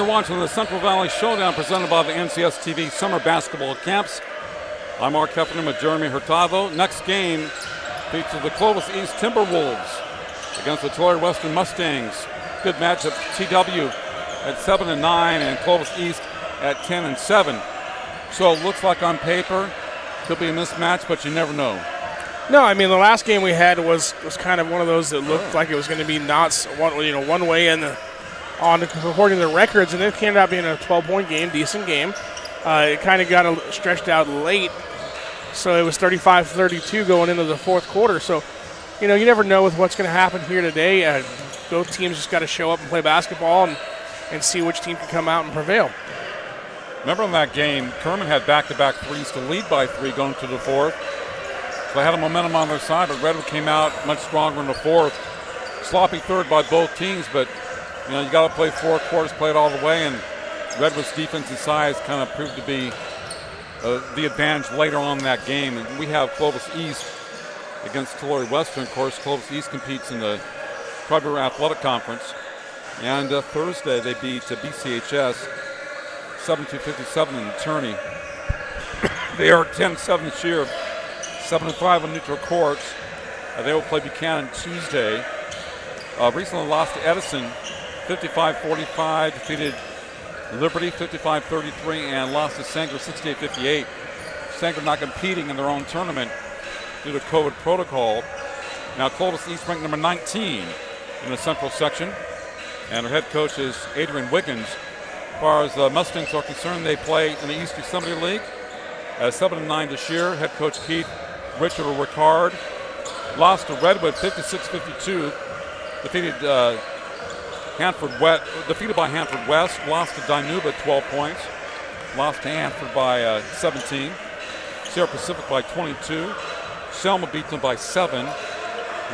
You're watching the Central Valley Showdown presented by the NCS TV Summer Basketball Camps. I'm Mark Heffernan with Jeremy Hurtado. Next game features the Clovis East Timberwolves against the Tulare Western Mustangs. Good matchup, TW at 7-9 and Clovis East at 10-7. So it looks like on paper could be a mismatch, but you never know. No, I mean the last game we had was kind of one of those that looked like it was going to be not one way in according to the records, and it ended up being a 12-point game, decent game. It kind of got stretched out late, so it was 35-32 going into the fourth quarter. So, you never know with what's going to happen here today. Both teams just got to show up and play basketball and see which team can come out and prevail. Remember in that game, Kerman had back-to-back threes to lead by 3 going to the fourth. So they had a momentum on their side, but Redwood came out much stronger in the fourth. Sloppy third by both teams, but you got to play 4 quarters, play it all the way, and Redwood's defensive size kind of proved to be the advantage later on in that game. And we have Clovis East against Tulare Western. Of course, Clovis East competes in the Tri-River Athletic Conference. And Thursday they beat BCHS 72-57 in the tourney. They are 10-7 this year, 7-5 on neutral courts. They will play Buchanan Tuesday. Recently lost to Edison 55-45, defeated Liberty 55-33, and lost to Sanger 68-58. Sanger not competing in their own tournament due to COVID protocol. Now Clovis East ranked number 19 in the Central section, and their head coach is Adrian Wiggins. As far as the Mustangs are concerned, they play in the East Yosemite League. 7-9 this year. Head coach Keith Richard Ricard lost to Redwood 56-52. Defeated defeated by Hanford West. Lost to Dinuba 12 points. Lost to Hanford by 17. Sierra Pacific by 22. Selma beat them by 7.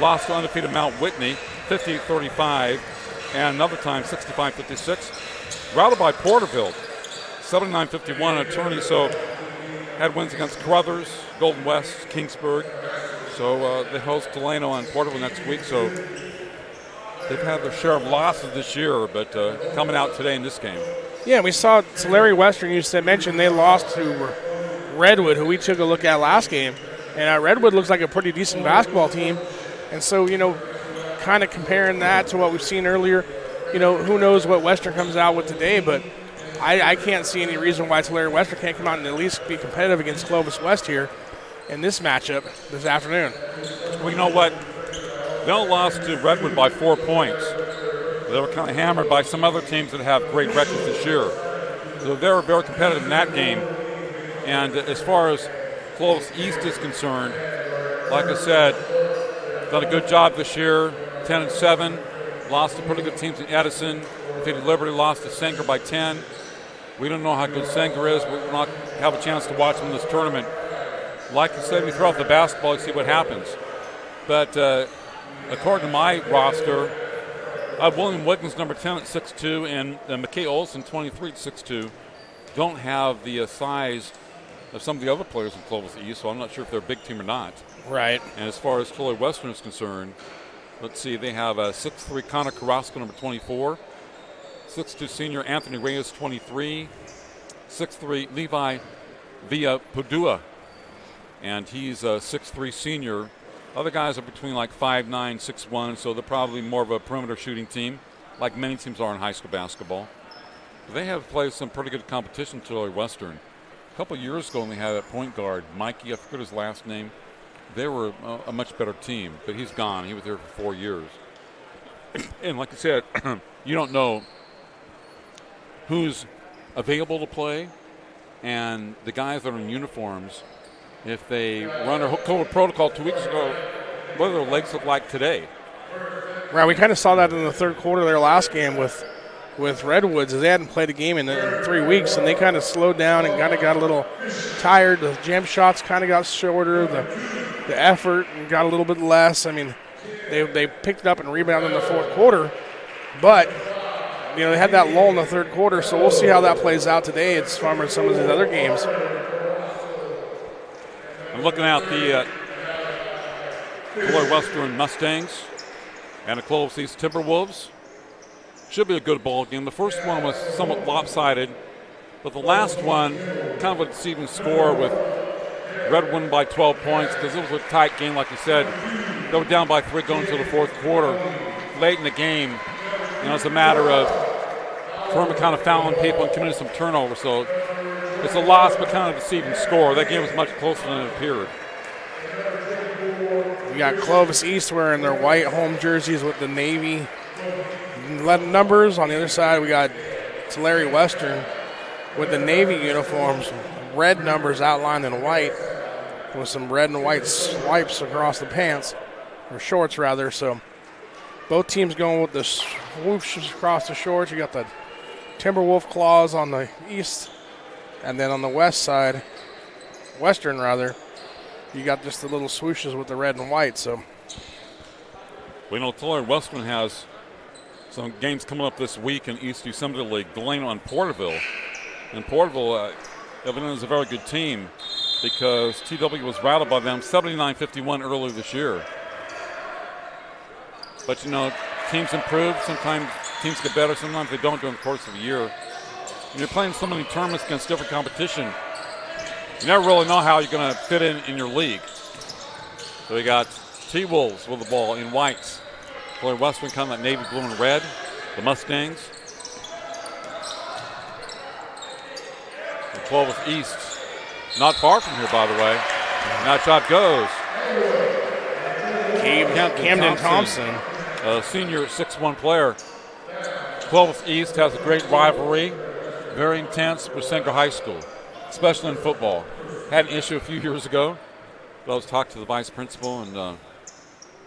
Lost to undefeated Mount Whitney 58-35. And another time 65-56. Routed by Porterville 79-51 in a tourney. So had wins against Carruthers, Golden West, Kingsburg. So they host Delano and Porterville next week. So they've had their share of losses this year, but coming out today in this game. Yeah, we saw Tulare Western, you mentioned they lost to Redwood, who we took a look at last game. And Redwood looks like a pretty decent basketball team. And so, kind of comparing that to what we've seen earlier, who knows what Western comes out with today, but I can't see any reason why Tulare Western can't come out and at least be competitive against Clovis West here in this matchup this afternoon. Well, you know what? They all lost to Redwood by 4 points. They were kind of hammered by some other teams that have great records this year. So they were very competitive in that game. And as far as Clovis East is concerned, like I said, done a good job this year, 10-7. Lost to pretty good teams in Edison. Defeated Liberty, lost to Sanger by 10. We don't know how good Sanger is. We will not have a chance to watch them in this tournament. Like I said, we throw out the basketball and see what happens. But according to my roster, William Wiggins, number 10 at 6'2", and McKay Olson, 23 at 6'2", don't have the size of some of the other players in Clovis East, so I'm not sure if they're a big team or not. Right. And as far as Tulare Western is concerned, let's see, they have 6'3", Connor Carrasco, number 24, 6'2", senior Anthony Reyes, 23, 6'3", Levi Villa Padua, and he's a 6'3", senior. Other guys are between like 5'9", 6'1", so they're probably more of a perimeter shooting team, like many teams are in high school basketball. But they have played some pretty good competition to Tulare Western. A couple of years ago, when they had a point guard, Mikey, I forget his last name. They were a much better team, but he's gone. He was there for 4 years. And like I said, you don't know who's available to play, and the guys that are in uniforms, if they run a COVID protocol 2 weeks ago, what do their legs look like today? Right, we kind of saw that in the third quarter of their last game with Redwoods, as they hadn't played a game in 3 weeks, and they kind of slowed down and kind of got a little tired. The jam shots kind of got shorter. The effort got a little bit less. I mean, they picked it up and rebounded in the fourth quarter, but they had that lull in the third quarter, so we'll see how that plays out today as far as some of these other games. I'm looking at the Tulare Western Mustangs and the Clovis East Timberwolves. Should be a good ball game. The first one was somewhat lopsided, but the last one, kind of a deceiving score with Red winning by 12 points because it was a tight game, like you said. They were down by 3 going to the fourth quarter. Late in the game, it's a matter of Kermit kind of fouling people and committing some turnovers. So it's a loss, but kind of a deceiving score. That game was much closer than it appeared. We got Clovis East wearing their white home jerseys with the Navy numbers. On the other side, we got Tulare Western with the Navy uniforms, red numbers outlined in white with some red and white stripes across the pants, or shorts rather. So both teams going with the swooshes across the shorts. You got the Timberwolf claws on the east, and then on the west side, western rather, you got just the little swooshes with the red and white. So we know Tulare Western has some games coming up this week in East December League. Delano and Porterville. And Porterville, evidently, is a very good team because TW was rattled by them 79-51 earlier this year. But, teams improve. Sometimes teams get better. Sometimes they don't during the course of the year. When you're playing so many tournaments against different competition, you never really know how you're going to fit in your league. So we got T-Wolves with the ball in whites. Tulare Western kind of that navy blue and red. The Mustangs. And Clovis East, not far from here, by the way. And that shot goes. Camden Thompson. A senior 6'1" player. Clovis East has a great rivalry, very intense with Sanger High School, especially in football. Had an issue a few years ago, but I was talking to the vice principal, and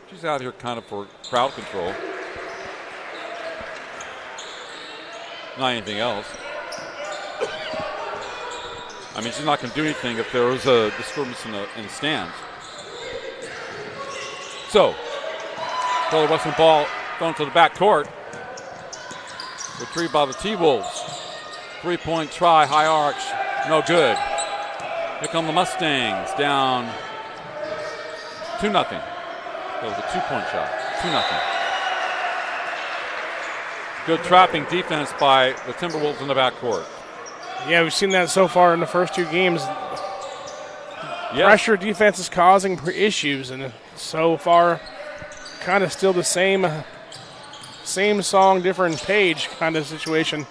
she's out here kind of for crowd control. Not anything else. I mean, she's not going to do anything if there was a disturbance in the stands. So, Tulare Western ball going to the back court. Retrieved by the T-Wolves. 3-point try, high arch, no good. Here come the Mustangs, down 2-0. That was a 2-point shot, 2-0. Good trapping defense by the Timberwolves in the backcourt. Yeah, we've seen that so far in the first 2 games. Yes. Pressure defense is causing issues, and so far, kind of still the same song, different page kind of situation.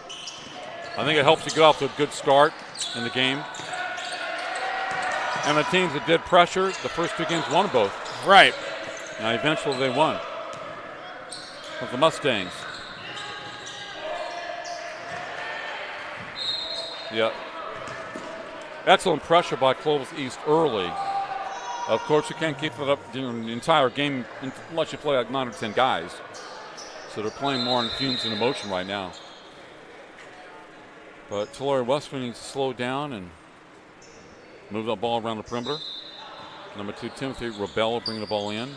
I think it helps you get off to a good start in the game. And the teams that did pressure, the first 2 games won both. Right. Now eventually they won. With the Mustangs. Yeah. Excellent pressure by Clovis East early. Of course, you can't keep it up during the entire game unless you play like 9 or 10 guys. So they're playing more on fumes and emotion right now. But Tulare Western needs to slow down and move that ball around the perimeter. Number 2, Timothy Rebella bringing the ball in.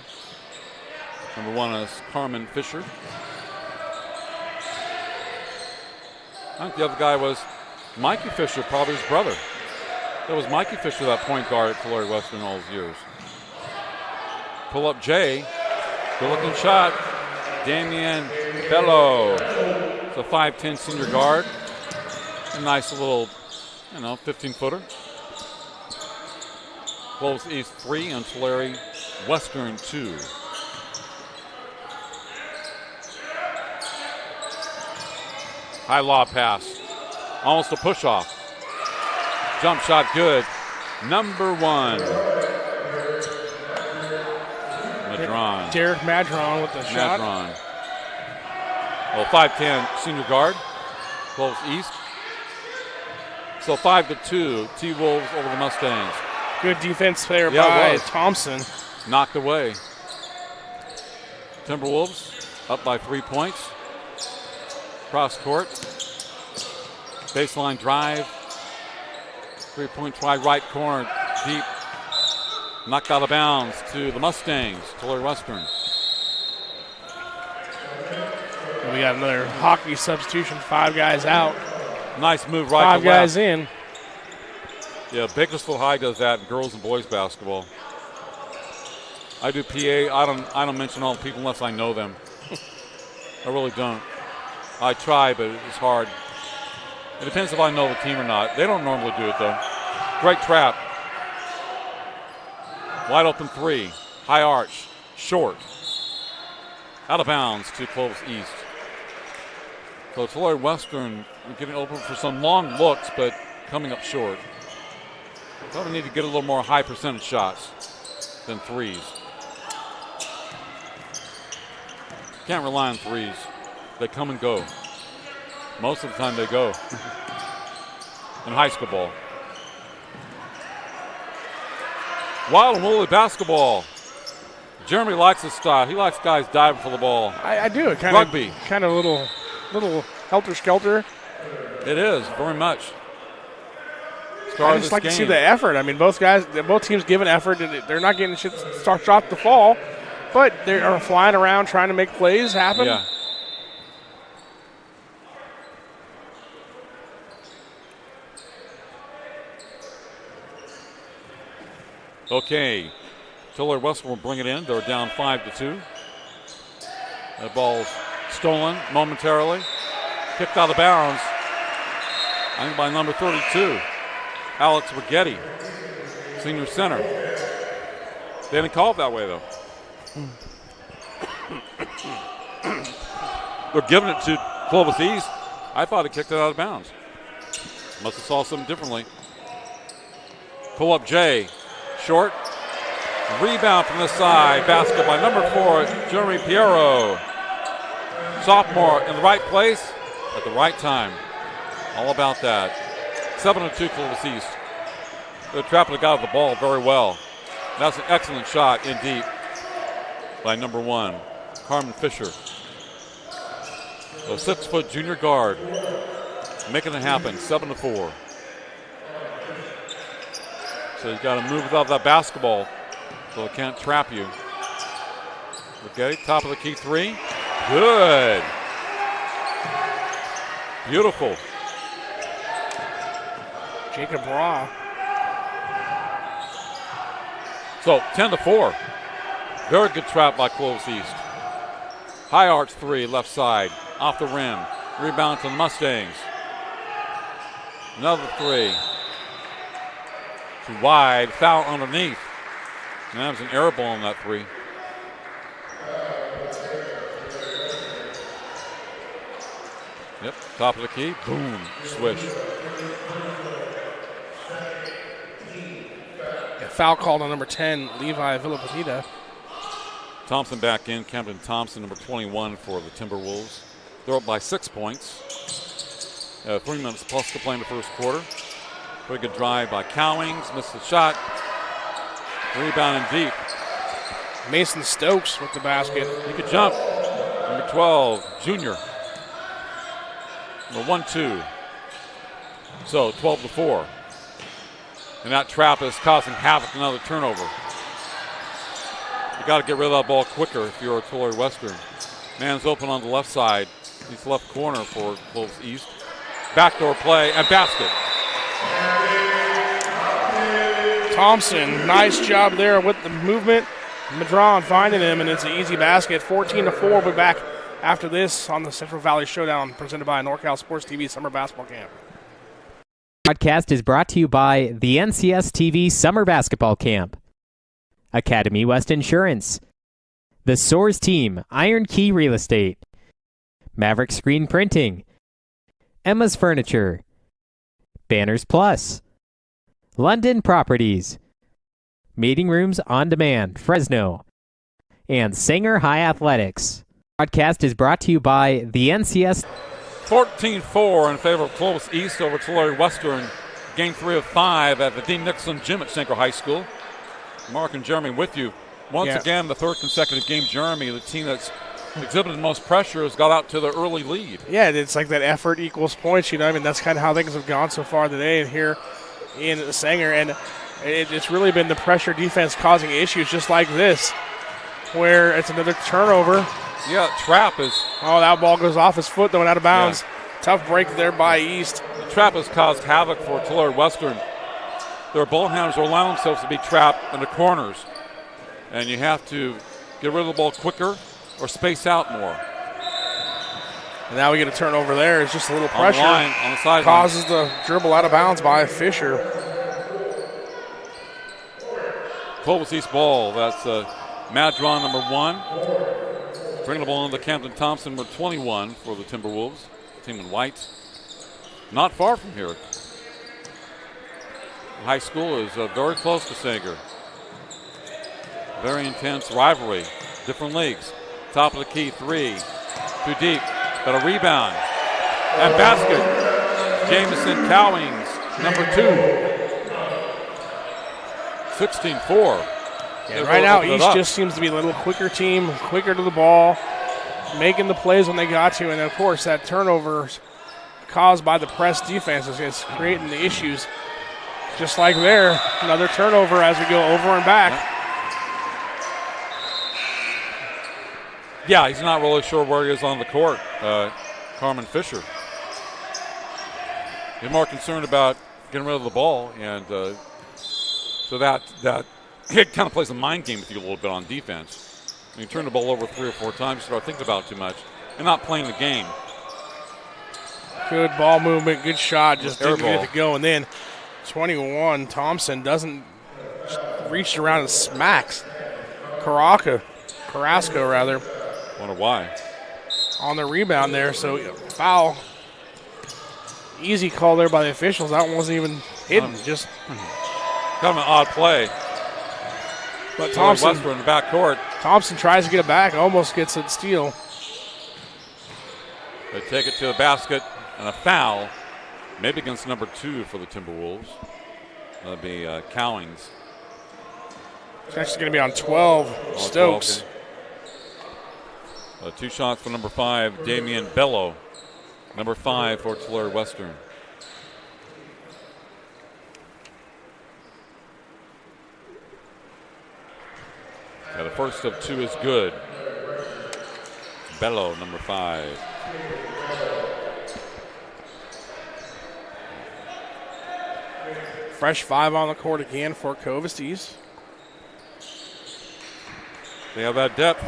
Number 1 is Carmen Fisher. I think the other guy was Mikey Fisher, probably his brother. That was Mikey Fisher, that point guard at Tulare Western all those years. Pull up Jay. Good looking shot. Damian Bello. It's a 5'10" senior guard. A nice little, 15-footer. Clovis East 3 and Tulare Western 2. High lob pass. Almost a push-off. Jump shot good. Number 1. Madron. Derek Madron with the shot. Madron. Well, 5'10" senior guard. Clovis East. So 5-2. T-Wolves over the Mustangs. Good defense player by Thompson. Knocked away. Timberwolves up by 3 points. Cross court. Baseline drive. 3-point try, right corner, deep. Knocked out of bounds to the Mustangs, Tulare Western. And we got another hockey substitution, 5 guys out. Nice move right 5 to left. guys in. Yeah, Bakersfield High does that in girls and boys basketball. I do PA. I don't mention all the people unless I know them. I really don't. I try, but it's hard. It depends if I know the team or not. They don't normally do it, though. Great trap. Wide open three. High arch. Short. Out of bounds to Clovis East. So Tulare Western getting open for some long looks, but coming up short. Probably need to get a little more high percentage shots than threes. Can't rely on threes. They come and go. Most of the time they go. In high school ball. Wild and woolly basketball. Jeremy likes his style. He likes guys diving for the ball. I do. It Rugby. Kind of a little helter-skelter. It is, very much. I just like to see the effort. I mean, both teams give an effort. They're not getting shit shot to fall, but they are flying around trying to make plays happen. Yeah. Okay, Tulare Western will bring it in. They're down 5-2. The ball's stolen momentarily. Kicked out of bounds. I think by number 32, Alex Rigetti, senior center. They didn't call it that way, though. They're giving it to Clovis East. I thought he kicked it out of bounds. Must have saw something differently. Pull up Jay. Short. Rebound from this side. Basket by number 4, Jeremy Piero. Sophomore in the right place at the right time. All about that. 7-2 Clovis East. They're trapping the guy with the ball very well. That's an excellent shot in deep by number 1, Carmen Fisher. A 6-foot junior guard. Making it happen. 7-4. So you got to move without that basketball so it can't trap you. Okay, top of the key three. Good. Beautiful. Jacob Raw. So 10-4. Very good trap by Clovis East. High arch three, left side, off the rim. Rebound to the Mustangs. Another three. Too wide, foul underneath. And that was an air ball on that three. Yep, top of the key, boom, swish. A foul called on number 10, Levi Villapetita. Thompson back in, Camden Thompson, number 21 for the Timberwolves. They're up by 6 points. 3 minutes plus to play in the first quarter. Pretty good drive by Cowings, missed the shot. Rebound in deep. Mason Stokes with the basket. He could jump. Number 12, junior. Number 1-2. So 12-4. And that trap is causing havoc, another turnover. You got to get rid of that ball quicker if you're a Tulare Western. Man's open on the left side. He's left corner for Clovis East. Backdoor play and basket. Thompson, nice job there with the movement. Madron finding him, and it's an easy basket. 14-4. We'll be back after this on the Central Valley Showdown presented by NorCal Sports TV Summer Basketball Camp. Podcast is brought to you by the NCS TV Summer Basketball Camp, Academy West Insurance, the Soares Team, Iron Key Real Estate, Maverick Screen Printing, Emma's Furniture, Banners Plus, London Properties, Meeting Rooms on Demand, Fresno, and Sanger High Athletics. Podcast is brought to you by the NCS. 14-4 in favor of Clovis East over Tulare Western. Game 3 of 5 at the Dean Nixon Gym at Sanger High School. Mark and Jeremy with you. Once again, the third consecutive game, Jeremy, the team that's exhibited the most pressure, has got out to the early lead. Yeah, it's like that effort equals points. You know, I mean, that's kind of how things have gone so far today here in Sanger. And it's really been the pressure defense causing issues just like this, where it's another turnover. Yeah, trap is. Oh, that ball goes off his foot, though, and out of bounds. Yeah. Tough break there by East. The trap has caused havoc for Tulare Western. Their ball handlers are allowing themselves to be trapped in the corners. And you have to get rid of the ball quicker or space out more. And now we get a turnover there. It's just a little pressure. On the sideline. Causes the dribble out of bounds by Fisher. Clovis East ball. That's Madron, number 1. Bringing the ball into Camden Thompson, number 21 for the Timberwolves. Team in white. Not far from here. The high school is very close to Sager. Very intense rivalry. Different leagues. Top of the key, 3. Too deep. But a rebound. And basket. Jamison Cowings, number 2. 16-4. Yeah, right now, East just seems to be a little quicker team, quicker to the ball, making the plays when they got to. And, of course, that turnover caused by the press defense is creating the issues. Just like there, another turnover as we go over and back. Yeah, he's not really sure where he is on the court, Carmen Fisher. He's more concerned about getting rid of the ball, and so that it kind of plays a mind game with you a little bit on defense. When you turn the ball over 3 or 4 times, you start thinking about it too much and not playing the game. Good ball movement, good shot, just didn't ball. get it to go. And then 21, Thompson doesn't reach around and smacks Carrasco rather. Wonder why. On the rebound there, so foul. Easy call there by the officials. That one wasn't even hidden. Just kind of an odd play. But Thompson Westbrook in the back court. Thompson tries to get it back, almost gets it steal. They take it to the basket and a foul, maybe against number 2 for the Timberwolves. That'll be Cowings. It's actually going to be on 12, Stokes. 12, okay. 2 shots for number 5, Damian Bello. Number 5 for Tulare Western. Yeah, the first of 2 is good. Bello, number 5. Fresh 5 on the court again for Clovis East. They have that depth.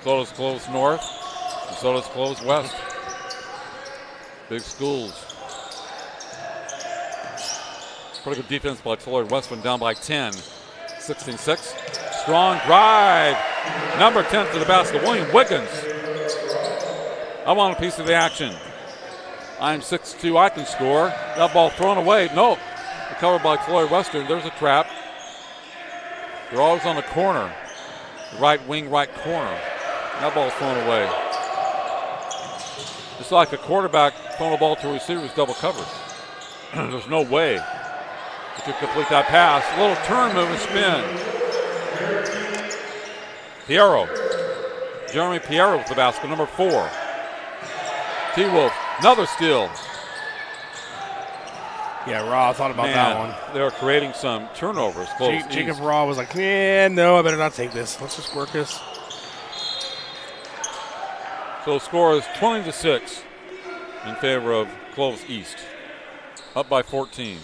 So does Clovis North, and so does Clovis West. Big schools. Pretty good defense by Tulare West, went down by 10. 16-6. Strong drive. Number 10 to the basket, William Wiggins. I want a piece of the action. I'm 6'2", I can score. That ball thrown away. No. Recovered by Tulare Western. There's a trap. They're always on the corner. The right wing, right corner. That ball's thrown away. It's like a quarterback throwing a ball to a receiver who's double covered. There's no way he could complete that pass. A little turn move and spin. Piero. Jeremy Piero with the basket, number 4. T-Wolf, another steal. Yeah, Raw thought about that one. They're creating some turnovers. Jacob Raw was like, no, I better not take this. Let's just work this. So the score is 20-6 in favor of Clovis East. Up by 14.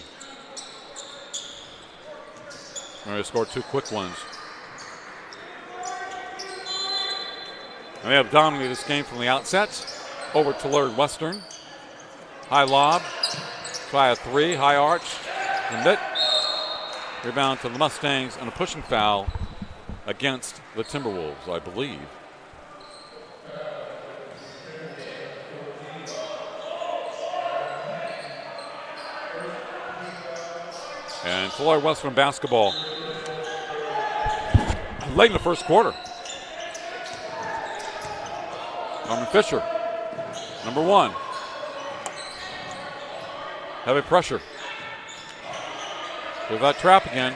They're going to score 2 quick ones. And they have dominated this game from the outset. Over Tulare Western. High lob. Try a 3. High arch. And it. Rebound to the Mustangs and a pushing foul against the Timberwolves, I believe. And Tulare Western basketball late in the first quarter. Norman Fisher, number 1. Heavy pressure. There's that trap again.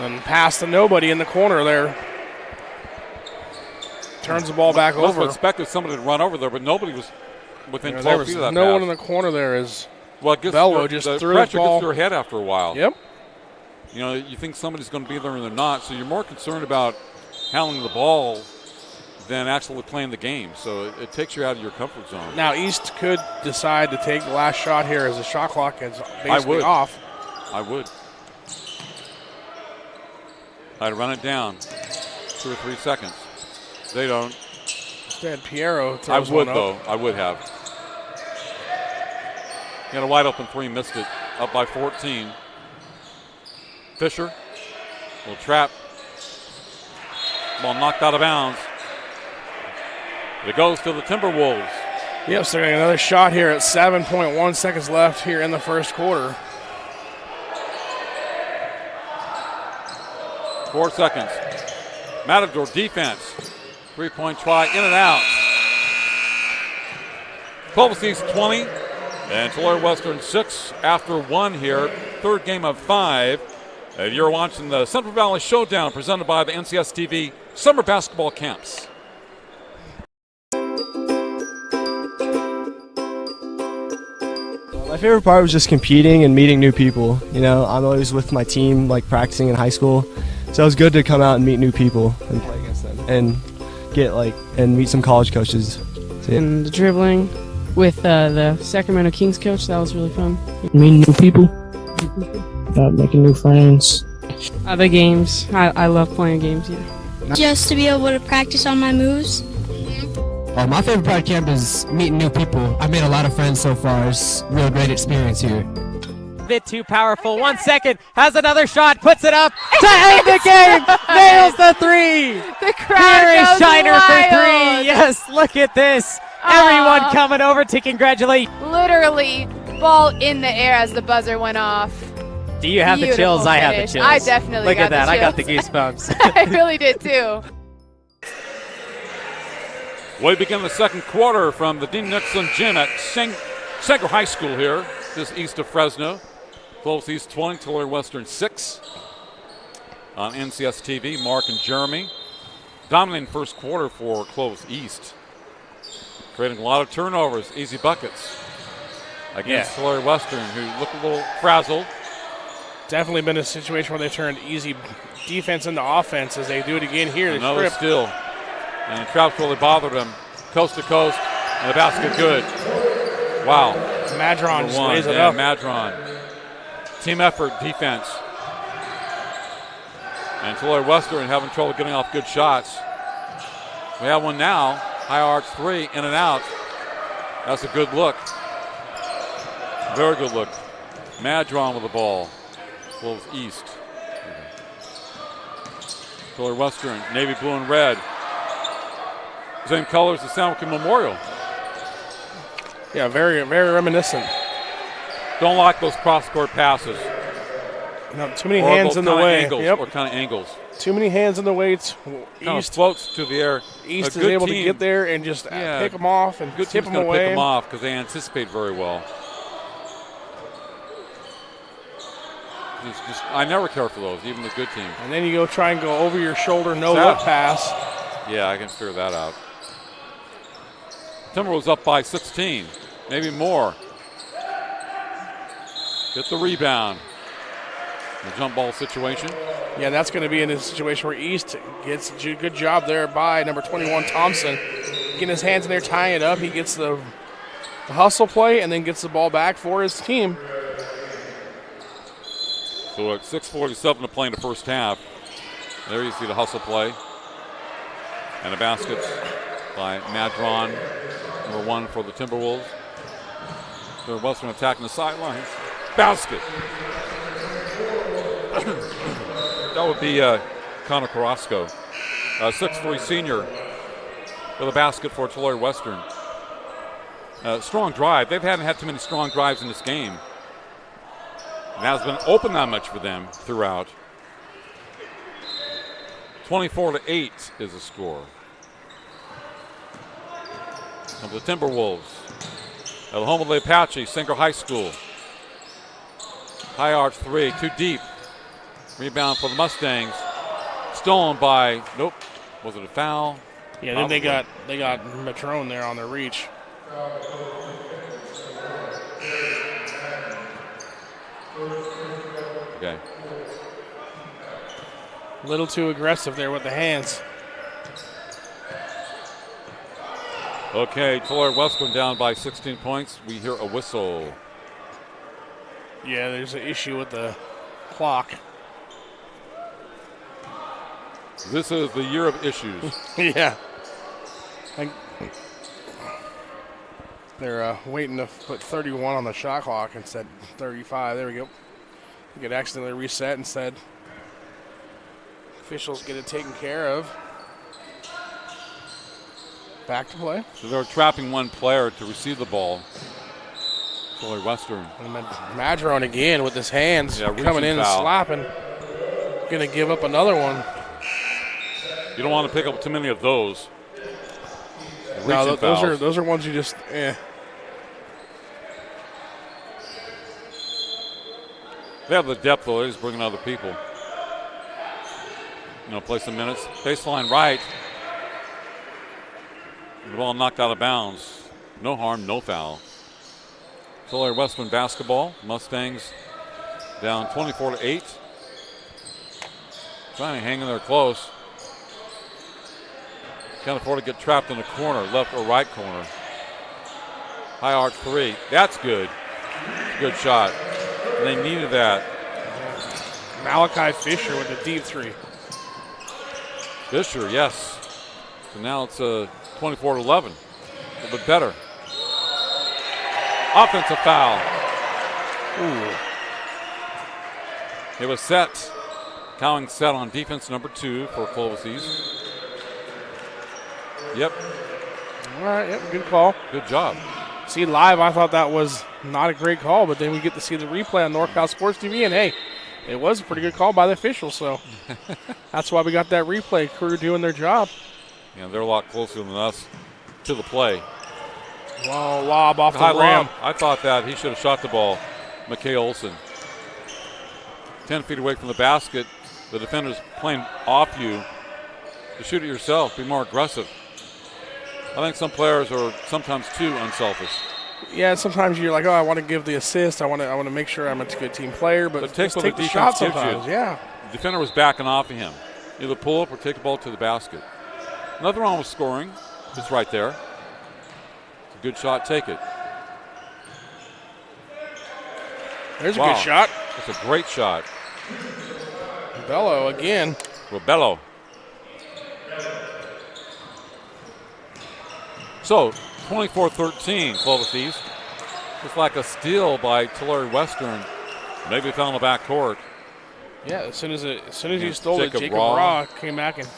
And pass to nobody in the corner there. Turns the ball back over. Must have expected somebody to run over there, but nobody was within 12 feet of that no pass. one in the corner there is. Well, it gets Bello just the threw pressure the ball. gets to your head after a while. Yep. You know, you think somebody's going to be there and they're not, so you're more concerned about handling the ball than actually playing the game. So it takes you out of your comfort zone. Now, East could decide to take the last shot here as the shot clock is basically off. I would. I'd run it down 2 or 3 seconds. They don't. Instead, Piero I throws would, one up. though. I would have. He had a wide open three, missed it. Up by 14. Fisher will trap. Ball knocked out of bounds. It goes to the Timberwolves. Yep, so they're getting another shot here at 7.1 seconds left here in the first quarter. 4 seconds. Matador defense. 3-point try, in and out. Clovis East 20 and Tulare Western 6 after 1 here. Third game of 5. You're watching the Central Valley Showdown presented by the NCS TV Summer Basketball Camps. My favorite part was just competing and meeting new people. You know, I'm always with my team, like practicing in high school. So it was good to come out and meet new people and play against them and and meet some college coaches. So, And the dribbling with the Sacramento Kings coach, that was really fun. Meeting new people, making new friends. The games, I love playing games here. Just to be able to practice on my moves. My favorite part of camp is meeting new people. I've made a lot of friends so far. It's a real great experience here. Bit too powerful. 1 second. Has another shot. Puts it up to end the game. Nails the three. The crowd Here is goes Shiner wild. for 3. Yes, look at this. Everyone coming over to congratulate. Literally, ball in the air as the buzzer went off. Do you have the Beautiful chills? I have the finish. chills. I definitely Look got at that. the I got the chills. goosebumps. I really did too. We begin the second quarter from the Dean Nixon Gym at Sanger High School here, just east of Fresno. Clovis East 20, Tulare Western 6. On NCS TV, Mark and Jeremy. Dominating first quarter for Clovis East. Creating a lot of turnovers, easy buckets against Tulare Western, who look a little frazzled. Definitely been a situation where they've turned easy defense into offense as they do it again here. Another steal. And the traps really bothered them. Coast to coast, and the basket good. Wow. Madron just lays it yeah, up. Madron. Team effort, defense. And Tulare Western having trouble getting off good shots. We have one now. High arch three, in and out. That's a good look. Very good look. Madron with the ball. Clovis East. Tulare Western, navy blue and red. Same colors as San Joaquin Memorial. Yeah, very, very reminiscent. Don't like those cross-court passes. No, too many Or hands those in the kind of way. Angles, Yep. Or kind of angles. Too many hands in the way. Kind of East floats to the air. East A is good able team. to get there and just pick them off and Good tip team's them going to away. pick them off because they anticipate very well. I never care for those, even the good teams. And then you go try and go over your shoulder, no Sad. look pass. Yeah, I can figure that out. Timberwolves up by 16, maybe more. Get the rebound. The jump ball situation. Yeah, that's going to be in a situation where East gets a good job there by number 21, Thompson. Getting his hands in there, tying it up. He gets the hustle play and then gets the ball back for his team. So at 6:47 to play in the first half. There you see the hustle play. And a basket by Madron, number 1 for the Timberwolves. They're Western attacking the sidelines. Basket. That would be Connor Carrasco, 6'3" senior, with a basket for Tulare Western. Strong drive. They haven't had too many strong drives in this game. It hasn't been open that much for them throughout. 24-8 is the score. Of the Timberwolves. At the home of the Apache, Singer High School. High arch three, too deep. Rebound for the Mustangs. Stolen by, nope, was it a foul? Yeah, Probably. then they got Matrone there on the reach. Okay. A little too aggressive there with the hands. Okay, Tulare Western down by 16 points. We hear a whistle. Yeah, there's an issue with the clock. This is the year of issues. Yeah. They're waiting to put 31 on the shot clock instead of 35. There we go. We get accidentally reset instead. Officials get it taken care of. Back to play. So they're trapping one player to receive the ball. Tulare Western. And Madron again with his hands coming in foul. and slapping. Going to give up another one. You don't want to pick up too many of those. No, those are ones you just. They have the depth, though. They're just bringing other people. Play some minutes. Baseline right. The ball knocked out of bounds. No harm, no foul. Tulare Western basketball. Mustangs down 24-8. Trying to hang in there close. Can't afford to get trapped in the corner, left or right corner. High arc three. That's good. Good shot. They needed that. Malachi Fisher with the deep three. Fisher, yes. So now it's 24-11. A little bit better. Offensive foul. Ooh. It was set. Cowing set on defense number 2 for Clovis East. Yep. All right, yep, good call. Good job. See, live, I thought that was not a great call, but then we get to see the replay on NorCal Sports TV, and hey, it was a pretty good call by the officials, so that's why we got that replay crew doing their job. Yeah, they're a lot closer than us to the play. Wow, lob off the High rim. lob. I thought that he should have shot the ball. McKay Olson. 10 feet away from the basket. The defender's playing off you to shoot it yourself. Be more aggressive. I think some players are sometimes too unselfish. Yeah, sometimes you're like, oh, I want to give the assist. I want to make sure I'm a good team player, but take just take the shot sometimes. Yeah. The defender was backing off of him. Either pull up or take the ball to the basket. Nothing wrong with scoring. It's right there. It's a good shot. Take it. There's a good shot. That's a great shot. Bello again. Robello. So, 24-13, Clovis East. Just like a steal by Tulare Western. Maybe found the back court. Yeah, as soon as he stole Jacob it, Jacob Raw Raw came back and.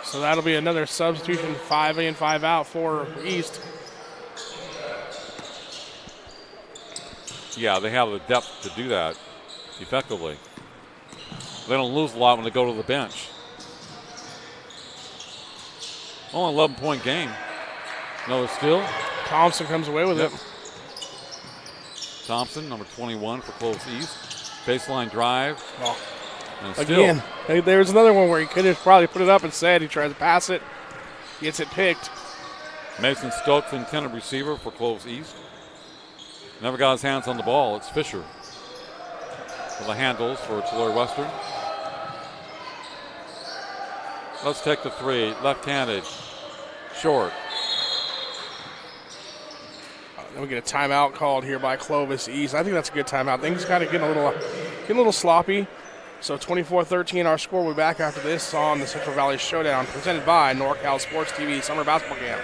So that'll be another substitution, 5 in, 5 out for East. Yeah, they have the depth to do that effectively. They don't lose a lot when they go to the bench. Only 11-point game. Another steal. Thompson comes away with it. Thompson, number 21 for Clovis East. Baseline drive. Oh. And again, there's another one where he could have probably put it up instead. He tries to pass it, gets it picked. Mason Stokes, intended receiver for Clovis East. Never got his hands on the ball. It's Fisher for the handles for Tulare Western. Let's take the three. Left-handed. Short. Then we get a timeout called here by Clovis East. I think that's a good timeout. Things kind of getting a little sloppy. So 24-13 our score. We'll be back after this on the Central Valley Showdown presented by NorCal Sports TV Summer Basketball Camp.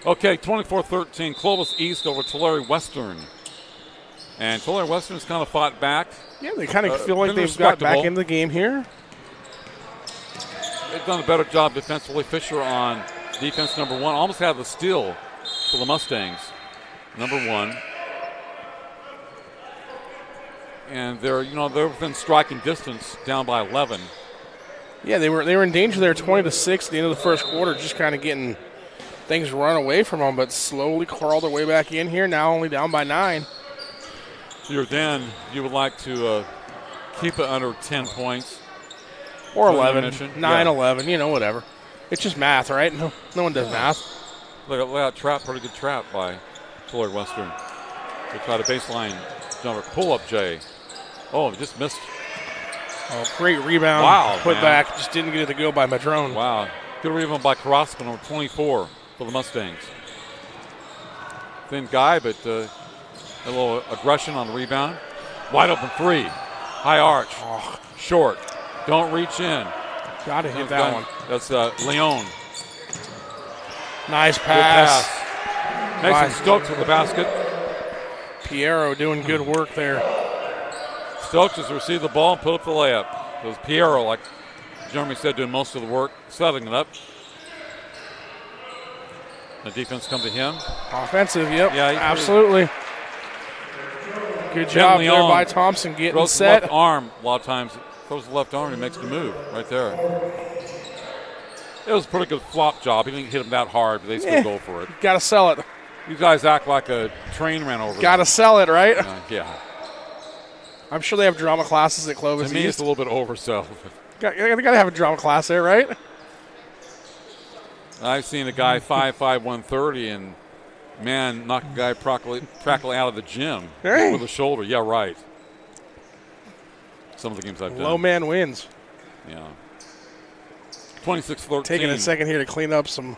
Okay, 24-13, Clovis East over Tulare Western. And Tulare Western's kind of fought back. Yeah, they kind of feel like they've got back into the game here. They've done a better job defensively. Fisher on defense number 1. Almost had the steal for the Mustangs. Number 1. And they're within striking distance, down by 11. Yeah, they were in danger there, 20-6 at the end of the first quarter, just kind of getting things run away from them, but slowly crawl their way back in here. Now only down by 9. You would like to keep it under 10 points. Or 11, 9, yeah. 11, whatever. It's just math, right? No one does math. Look at that trap, pretty good trap by Tulare Western. They try to baseline jumper, pull-up Jay. Oh, just missed. Oh, great rebound. Wow, Put man. back, just didn't get it to go by Madrone. Wow, good rebound by Karasman, number 24 for the Mustangs. Thin guy, but a little aggression on the rebound. Wide open 3, high arch, short. Don't reach in. Got to hit that one. That's Leon. Nice pass. Mason Stokes with the basket. Piero doing good work there. Stokes has received the ball and put up the layup. It was Piero, like Jeremy said, doing most of the work, setting it up. The defense come to him. Offensive, yep. Yeah, absolutely. Good job there by Thompson getting throws set. Left arm, a lot of times, throws the left arm and makes the move right there. It was a pretty good flop job. He didn't hit him that hard, but they still go for it. Got to sell it. You guys act like a train ran over. Got to sell it, right? Yeah. I'm sure they have drama classes at Clovis. To me, it's a little bit oversell. Got to have a drama class there, right? I've seen a guy 5'5", 130, and man, knock a guy practically out of the gym with a shoulder. Yeah, right. Some of the games I've done. Low man wins. Yeah. 26-13. Taking a second here to clean up some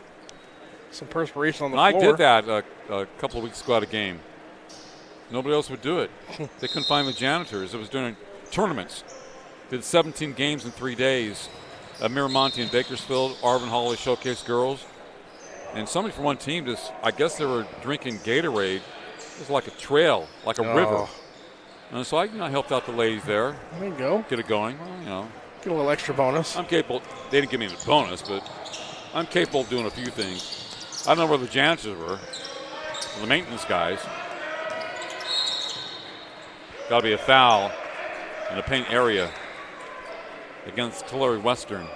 perspiration on the floor. I did that a couple of weeks ago at a game. Nobody else would do it. They couldn't find the janitors. It was during tournaments. Did 17 games in 3 days. Miramonte and Bakersfield, Arvin Hawley Showcase girls. And somebody from one team I guess they were drinking Gatorade. It was like a trail, like a river. And so I helped out the ladies there. There you go. Get it going. Well, get a little extra bonus. I'm capable. They didn't give me a bonus, but I'm capable of doing a few things. I don't know where the janitors were, the maintenance guys. Got to be a foul in the paint area against Tulare Western.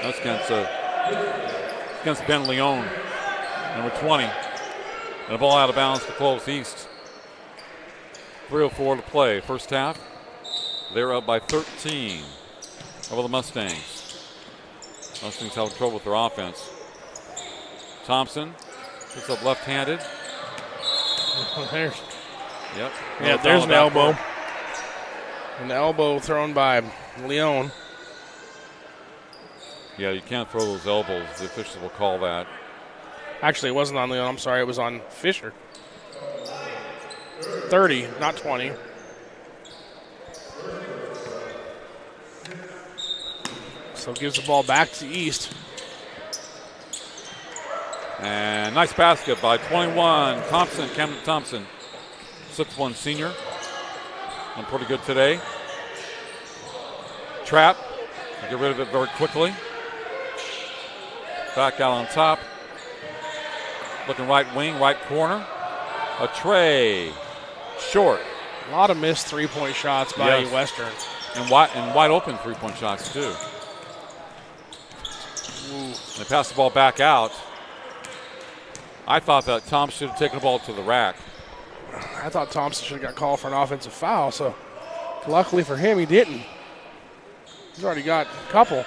That's against Ben Leon, number 20. And a ball out of bounds to Clovis East. 3:04 to play. First half, they're up by 13 over the Mustangs. Mustangs having trouble with their offense. Thompson picks up left-handed. There's an elbow. An elbow thrown by Leon. Yeah, you can't throw those elbows. The officials will call that. Actually, it wasn't on Leon. I'm sorry. It was on Fisher. 30, not 20. So gives the ball back to East. And nice basket by 21. Thompson, Camden Thompson, 6'1" senior. I'm pretty good today. Trap. Get rid of it very quickly. Back out on top. Looking right wing, right corner. A tray. Short. A lot of missed three-point shots by Western. And wide open three-point shots, too. They pass the ball back out. I thought that Thompson should have taken the ball to the rack. I thought Thompson should have got called for an offensive foul, so luckily for him, he didn't. He's already got a couple.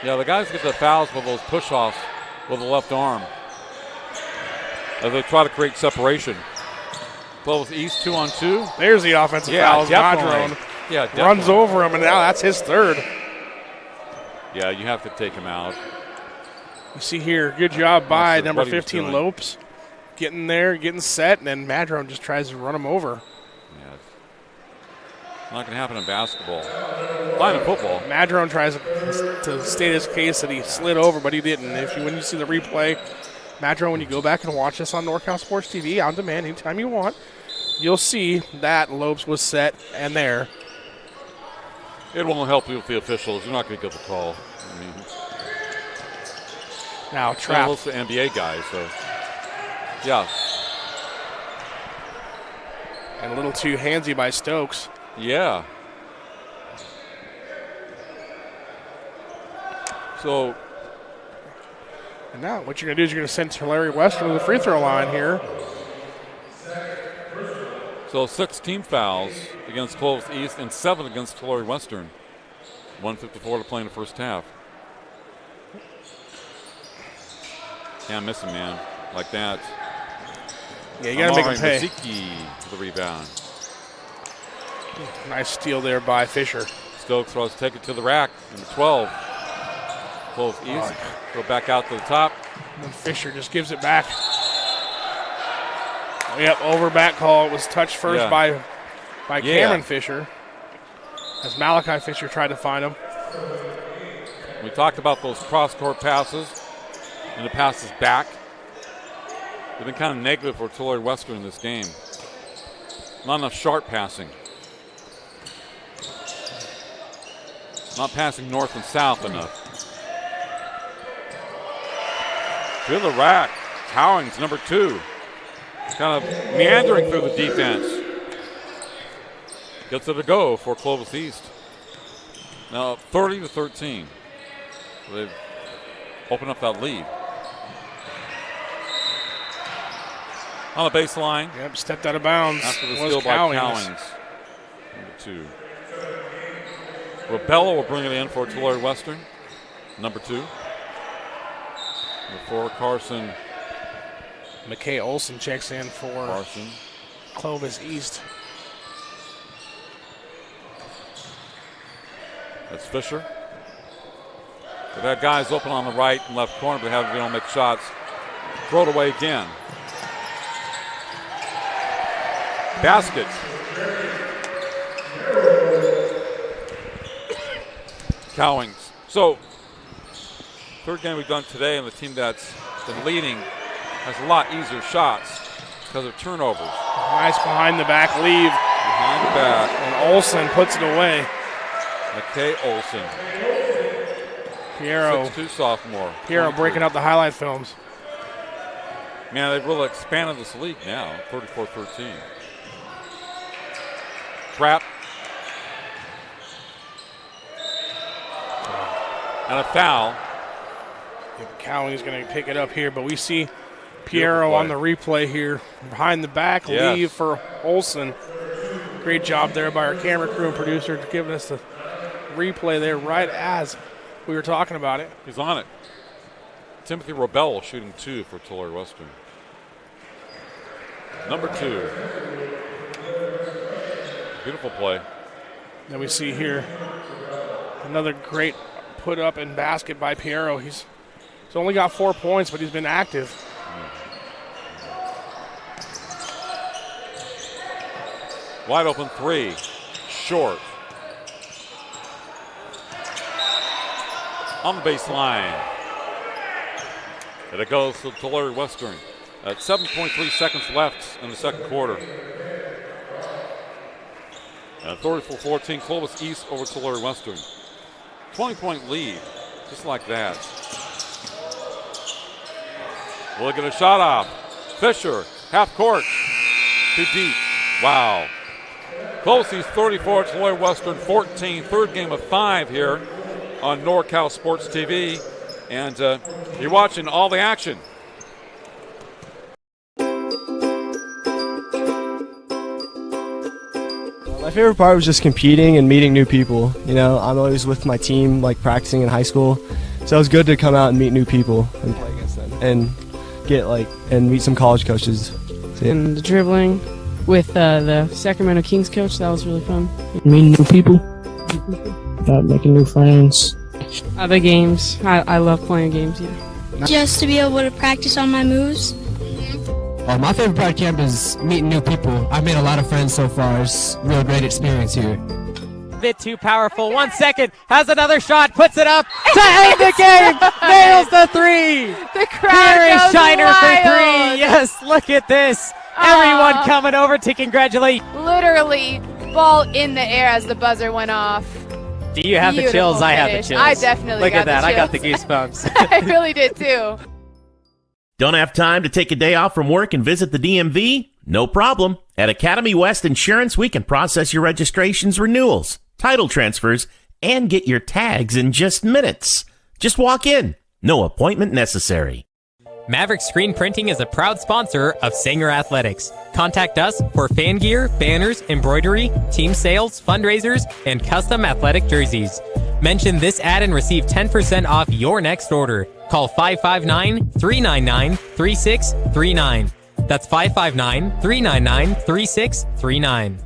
Yeah, the guys get the fouls with those push-offs with the left arm as they try to create separation. Clovis East 2-on-2. There's the offensive fouls. Madrone runs over him, and now that's his third. Yeah, you have to take him out. You see here, good job by number 15, Lopes. Getting there, getting set, and then Madrone just tries to run him over. Yeah. Not going to happen in basketball. Fine in football. Madrone tries to state his case that he slid over, but he didn't. When you see the replay, Madrone, when you go back and watch this on NorCal Sports TV on demand anytime you want, you'll see that Lopes was set and there. It won't help you with the officials. You're not going to get the call. I mean, now trap. It's the NBA guys, so yeah. And a little too handsy by Stokes. Yeah. So, And now what you're going to do is you're going to send Tulare Western to the free throw line here. so 6 team fouls against Clovis East and 7 against Tulare Western. 1:54 to play in the first half. Can't miss him, man, like that. Yeah, you got to make him pay. Maziki to the rebound. Nice steal there by Fisher. Stokes throws, take it to the rack. Number 12. Clovis East. Go back out to the top. And Fisher just gives it back. Yep, over back call. It was touched first by Cameron Fisher, as Malachi Fisher tried to find him. We talked about those cross-court passes and the passes back. They've been kind of negative for Tulare Western in this game. Not enough sharp passing. Not passing north and south enough. To the rack. Cowings, number 2. Kind of meandering through the defense. Gets it a go for Clovis East. Now 30-13. They've opened up that lead. On the baseline. Yep, stepped out of bounds. After the steal by Cowings. Number 2. Robello will bring it in for Tulare Western. Number 2. Number 4, Carson. McKay Olson checks in for Carson. Clovis East. That's Fisher. They've had guys open on the right and left corner, but haven't been able to make shots. Throw it away again. Basket. Cowings. So, third game we've done today, and the team that's been leading has a lot easier shots because of turnovers. Nice behind the back leave. Behind the back. And Olson puts it away. McKay Olson. Piero. 6'2" sophomore. Piero breaking out the highlight films. Man, they've really expanded this league now. 34-13. Trap. And a foul. Cowling's going to pick it up here, but we see Piero on the replay here. Behind the back leave for Olson. Great job there by our camera crew and producer giving us the replay there right as we were talking about it. He's on it. Timothy Robel shooting 2 for Tulare Western. Number 2. Beautiful play. Then we see here another great put up and basket by Piero. He's only got 4 points, but he's been active. Wide open 3. Short. On the baseline. And it goes to Tulare Western at 7.3 seconds left in the second quarter. And 34-14, Clovis East over Tulare Western. 20-point lead, just like that. Will get a shot off. Fisher, half court. Too deep. Wow. Clovis East 34, Tulare Western 14. Third game of 5 here on NorCal Sports TV. And you're watching all the action. My favorite part was just competing and meeting new people. You know, I'm always with my team, like practicing in high school. So it was good to come out and meet new people and play against them and and meet some college coaches. And the dribbling with the Sacramento Kings coach, that was really fun. Meeting new people, making new friends. The games, I love playing games, yeah. Just to be able to practice on my moves. My favorite part of camp is meeting new people. I've made a lot of friends so far. It's a real great experience here. Bit too powerful. 1 second. Has another shot. Puts it up to end the game. Nails the 3. The crowd Here is goes Shiner wild. for 3. Yes, look at this. Everyone coming over to congratulate. Literally, ball in the air as the buzzer went off. Do you have the chills? I have the chills. I definitely look got at that. the I got the chills. goosebumps. I really did too. Don't have time to take a day off from work and visit the DMV? No problem. At Academy West Insurance, we can process your registrations, renewals, title transfers, and get your tags in just minutes. Just walk in. No appointment necessary. Maverick Screen Printing is a proud sponsor of Sanger Athletics. Contact us for fan gear, banners, embroidery, team sales, fundraisers, and custom athletic jerseys. Mention this ad and receive 10% off your next order. Call 559-399-3639. That's 559-399-3639.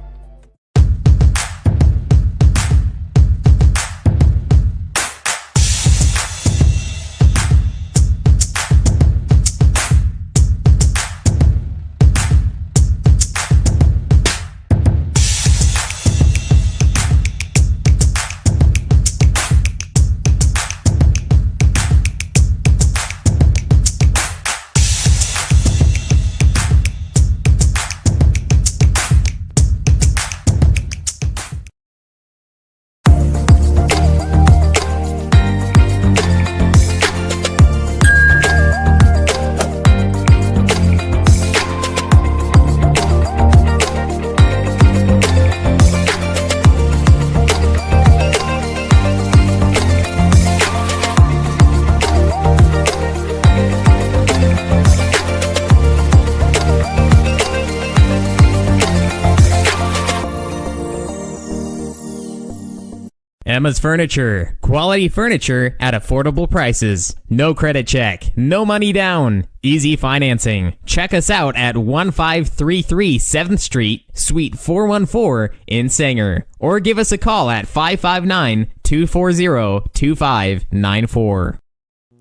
Emma's Furniture. Quality furniture at affordable prices. No credit check. No money down. Easy financing. Check us out at 1533 7th Street, Suite 414 in Sanger. Or give us a call at 559-240-2594.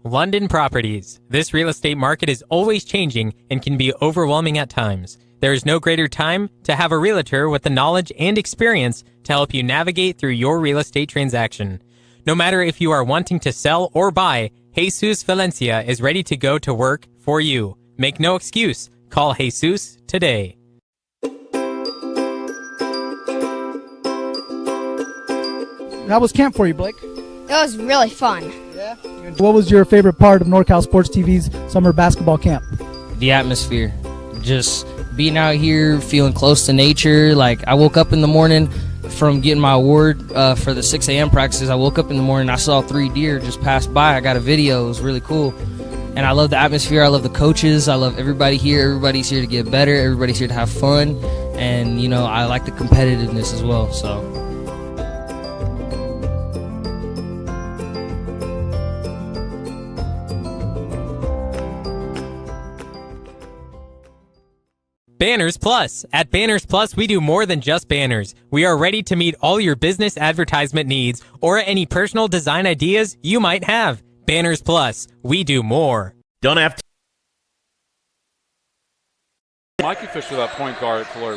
London Properties. This real estate market is always changing and can be overwhelming at times. There is no greater time to have a realtor with the knowledge and experience to help you navigate through your real estate transaction. No matter if you are wanting to sell or buy, Jesus Valencia is ready to go to work for you. Make no excuse. Call Jesus today. How was camp for you, Blake? It was really fun. Yeah. What was your favorite part of NorCal Sports TV's summer basketball camp? The atmosphere. Just being out here, feeling close to nature. Like, I woke up in the morning from getting my award for the 6 a.m. practices. I woke up in the morning, I saw 3 deer just pass by. I got a video. It was really cool. And I love the atmosphere. I love the coaches. I love everybody here. Everybody's here to get better. Everybody's here to have fun. And, you know, I like the competitiveness as well. So. Banners Plus. At Banners Plus, we do more than just banners. We are ready to meet all your business advertisement needs or any personal design ideas you might have. Banners Plus. We do more. Don't have to. Mikey Fisher, that point guard at Tulare.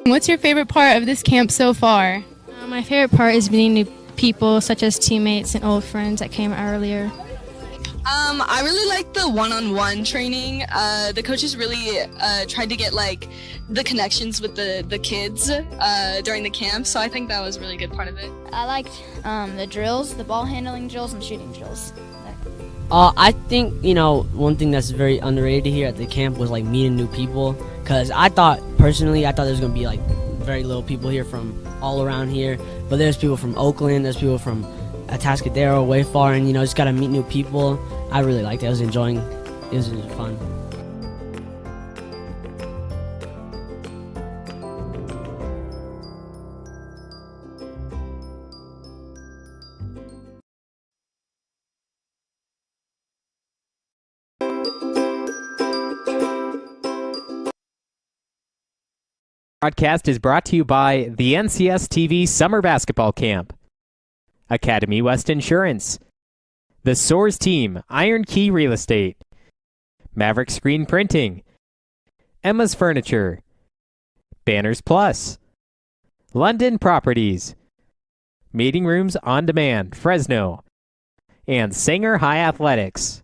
What's your favorite part of this camp so far? My favorite part is meeting new people, such as teammates and old friends that came earlier. I really like the one-on-one training. The coaches really tried to get like the connections with the kids during the camp, so I think that was a really good part of it. I liked the drills, the ball handling drills and shooting drills. I think, one thing that's very underrated here at the camp was like meeting new people, because I thought there was going to be like very little people here from all around here, but there's people from Oakland, there's people from Atascadero, way far, and just got to meet new people. I really liked it. I was enjoying it. It was fun. Broadcast is brought to you by the NCS TV Summer Basketball Camp, Academy West Insurance, the Soares Team, Iron Key Real Estate, Maverick Screen Printing, Emma's Furniture, Banners Plus, London Properties, Meeting Rooms on Demand, Fresno, and Sanger High Athletics.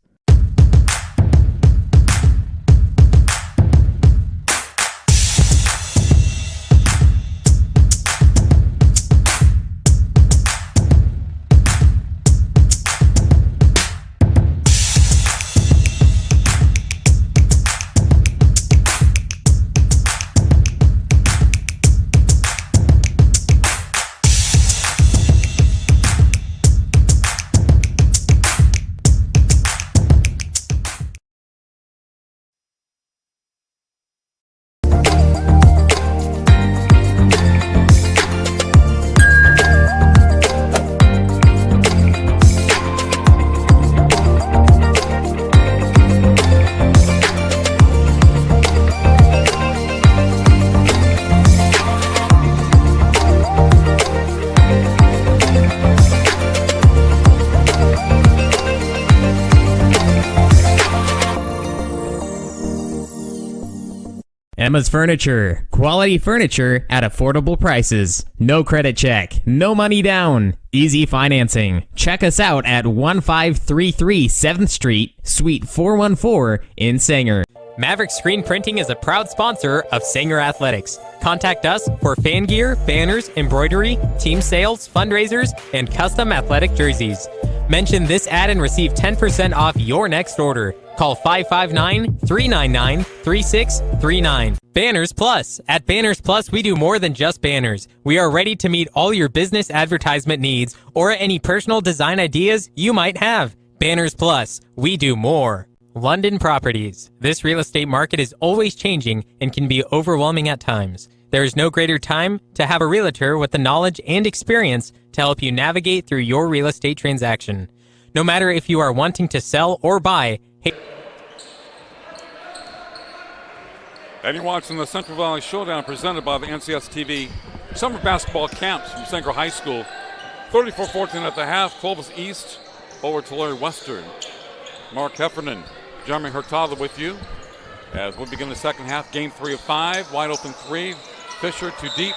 Emma's Furniture. Quality furniture at affordable prices. No credit check. No money down. Easy financing. Check us out at 1533 7th Street, Suite 414 in Sanger. Maverick Screen Printing is a proud sponsor of Sanger Athletics. Contact us for fan gear, banners, embroidery, team sales, fundraisers, and custom athletic jerseys. Mention this ad and receive 10% off your next order. Call 559-399-3639. Banners Plus. At Banners Plus, we do more than just banners. We are ready to meet all your business advertisement needs or any personal design ideas you might have. Banners Plus. We do more. London Properties. This real estate market is always changing and can be overwhelming at times. There is no greater time to have a realtor with the knowledge and experience to help you navigate through your real estate transaction. No matter if you are wanting to sell or buy, And you're watching the Central Valley Showdown presented by the NCS TV Summer Basketball Camps from Sanger High School. 34-14 at the half. Clovis East over Tulare Western. Mark Heffernan, Jeremy Hurtado with you as we begin the second half. Game 3 of 5. Wide open 3. Fisher too deep.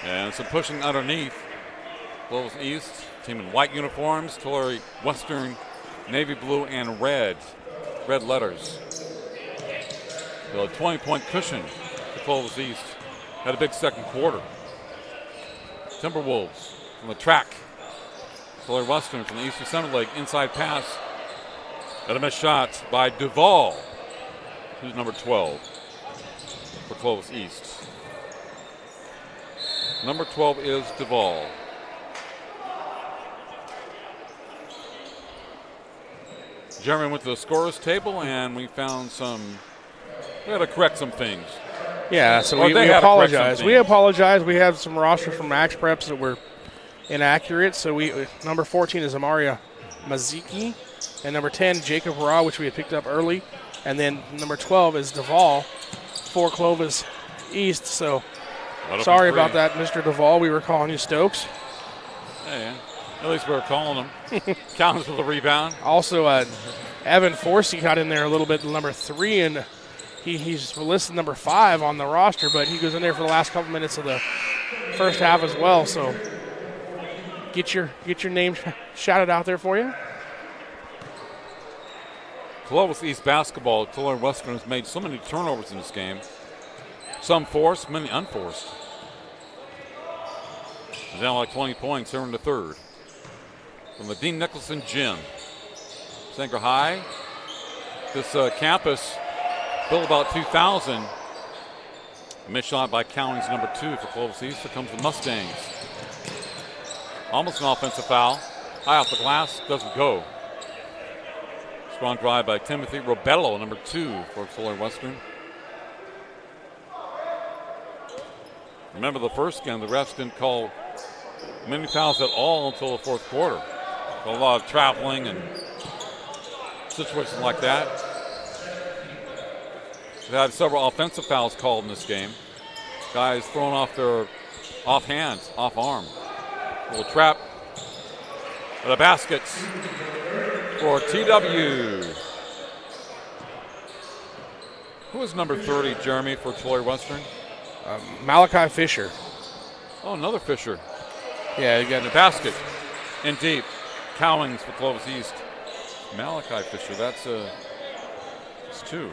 And some pushing underneath. Clovis East, team in white uniforms. Tulare Western, navy blue and red. Red letters. So a 20-point cushion to Clovis East. Had a big second quarter. Timberwolves from the track. Tulare Western from the Eastern Center Leg. Inside pass. And a missed shot by Duvall, who's number 12 for Clovis East. Number 12 is Duvall. Jeremy went to the scorers table and we found we had to correct some things. Yeah, so we apologize. We apologize. We had some rosters from Max Preps that were inaccurate. So number 14 is Amaria Maziki, and number 10 Jacob Ra, which we had picked up early, and then number 12 is Duvall for Clovis East. So sorry about that, Mr. Duvall. We were calling you Stokes. Yeah, at least we were calling him. Counts with the rebound. Also, Evan Forsey got in there a little bit, number 3, and he's listed number 5 on the roster, but he goes in there for the last couple minutes of the first half as well. So get your name shouted out there for you. Clovis East basketball, Tulare Western has made so many turnovers in this game. Some forced, many unforced. They're down like 20 points here in the third. From the Dean Nicholson Gym. Sanger High. This campus built about 2000. A missed shot by Cowlings, number 2 for Clovis East. Here comes the Mustangs. Almost an offensive foul. High off the glass, doesn't go. Strong drive by Timothy Robello, number 2 for Tulare Western. Remember the first game, the refs didn't call many fouls at all until the fourth quarter. A lot of traveling and situations like that. We've had several offensive fouls called in this game. Guys thrown off their off hands, off arm. A little trap. The baskets for TW. Who is number 30, Jeremy, for Tulare Western? Malachi Fisher. Oh, another Fisher. Yeah, you got the basket. In deep. Cowlings for Clovis East. Malachi Fisher, that's 2.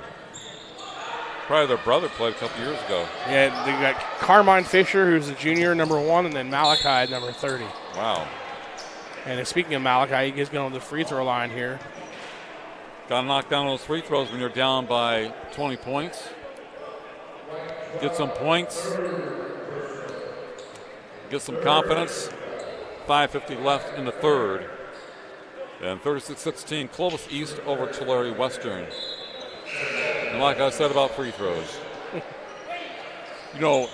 Probably their brother played a couple years ago. Yeah, they got Carmine Fisher, who's a junior, number 1, and then Malachi, number 30. Wow. And speaking of Malachi, he gets going to the free throw line here. Got to knock down those free throws when you're down by 20 points. Get some points. Get some confidence. 5:50 left in the third. And 36-16, Clovis East over Tulare Western. And like I said about free throws, you know,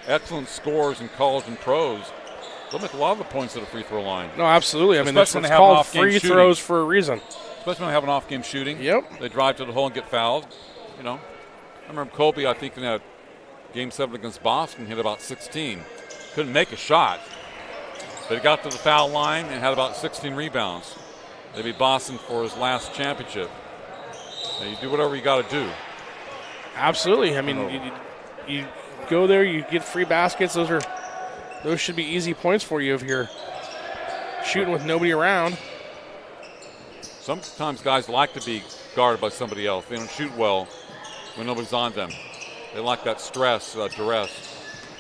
excellent scores in college and pros, they'll make a lot of the points at the free throw line. No, absolutely. I mean, that's what's called free throws for a reason. Especially when they have an off-game shooting. Yep. They drive to the hole and get fouled. You know, I remember Kobe, I think in that Game 7 against Boston, hit about 16. Couldn't make a shot. But he got to the foul line and had about 16 rebounds. They beat Boston for his last championship. Now you do whatever you got to do. Absolutely. I mean, you go there, you get free baskets. Those should be easy points for you if you're shooting with nobody around. Sometimes guys like to be guarded by somebody else. They don't shoot well when nobody's on them. They like that stress, duress.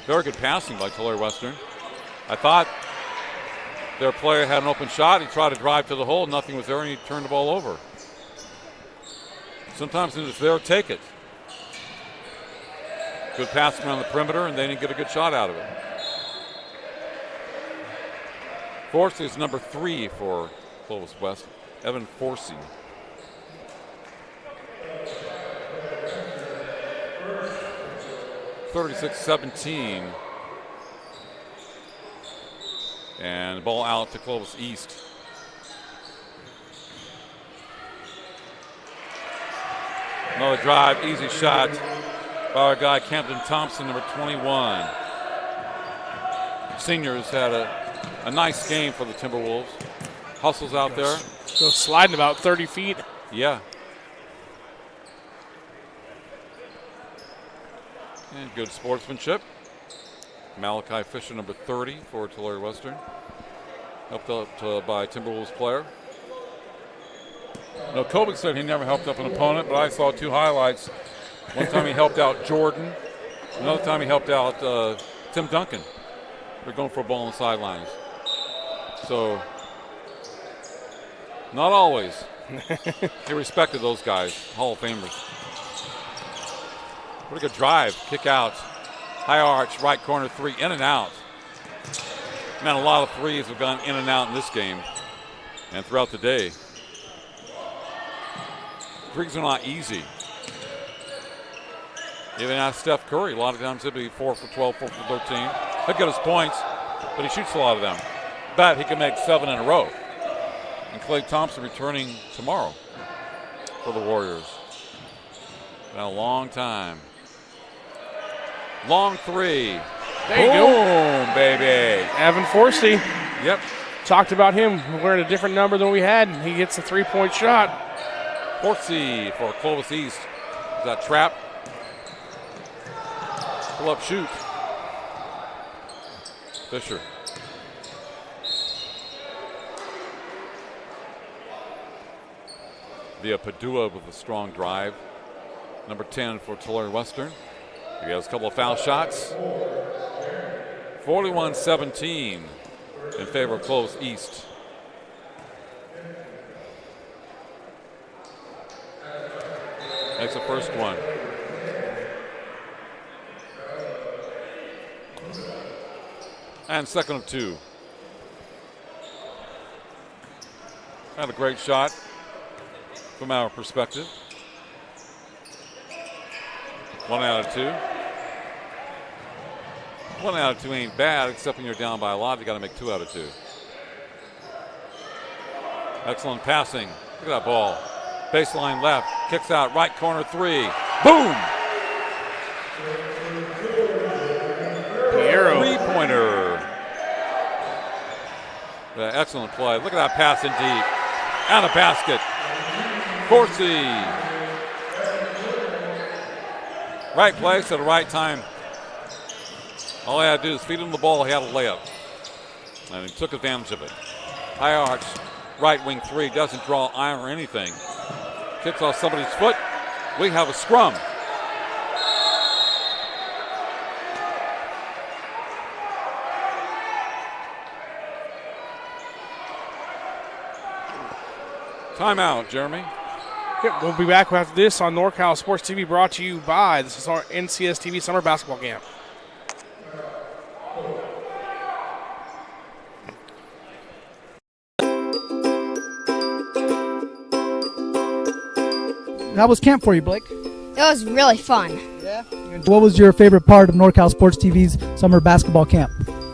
Very good passing by Tulare Western. I thought their player had an open shot. He tried to drive to the hole. Nothing was there, and he turned the ball over. Sometimes it's there, take it. Good passing around the perimeter, and they didn't get a good shot out of it. Forsey is number 3 for Clovis West. Evan Forsey. (36-17). And the ball out to Clovis East. Another drive, easy shot by our guy Camden Thompson, number 21. Seniors had a nice game for the Timberwolves. Hustles out there. Goes sliding about 30 feet. Yeah. And good sportsmanship. Malachi Fisher, number 30 for Tulare Western. Helped out by Timberwolves player. No, Kobe said he never helped up an opponent, but I saw 2 highlights. One time he helped out Jordan. Another time he helped out Tim Duncan. They're going for a ball on the sidelines. So, not always. He respected those guys, Hall of Famers. What a good drive, kick out. High arch, right corner 3, in and out. Man, a lot of threes have gone in and out in this game and throughout the day. Threes are not easy. Even ask Steph Curry, a lot of times he'll be 4 for 12, 4 for 13. He'll get his points, but he shoots a lot of them. But he can make 7 in a row. And Klay Thompson returning tomorrow for the Warriors. Been a long time. Long 3. There you go. Boom, baby. Evan Forsey. Yep. Talked about him wearing a different number than we had, and he gets a 3-point shot. Forsey for Clovis East. Is that trap? Pull up, shoot. Fisher. Via Padua with a strong drive. Number 10 for Tulare Western. He has a couple of foul shots. 41-17 in favor of Clovis East. Makes the first one. And second of two. Had a great shot from our perspective. 1 out of 2. 1 out of 2 ain't bad, except when you're down by a lot, you got to make 2 out of 2. Excellent passing. Look at that ball. Baseline left, kicks out, right corner 3. Boom! Piero. 3-pointer. Excellent play. Look at that pass in deep. And a basket. Corsi. Right place at the right time. All he had to do is feed him the ball. He had a layup. And he took advantage of it. High arch, right wing 3. Doesn't draw iron or anything. Kicks off somebody's foot. We have a scrum. Timeout, Jeremy. Yep, we'll be back after this on NorCal Sports TV, brought to you by, this is our NCS TV Summer Basketball Camp. How was camp for you, Blake? It was really fun. Yeah. What was your favorite part of NorCal Sports TV's summer basketball camp?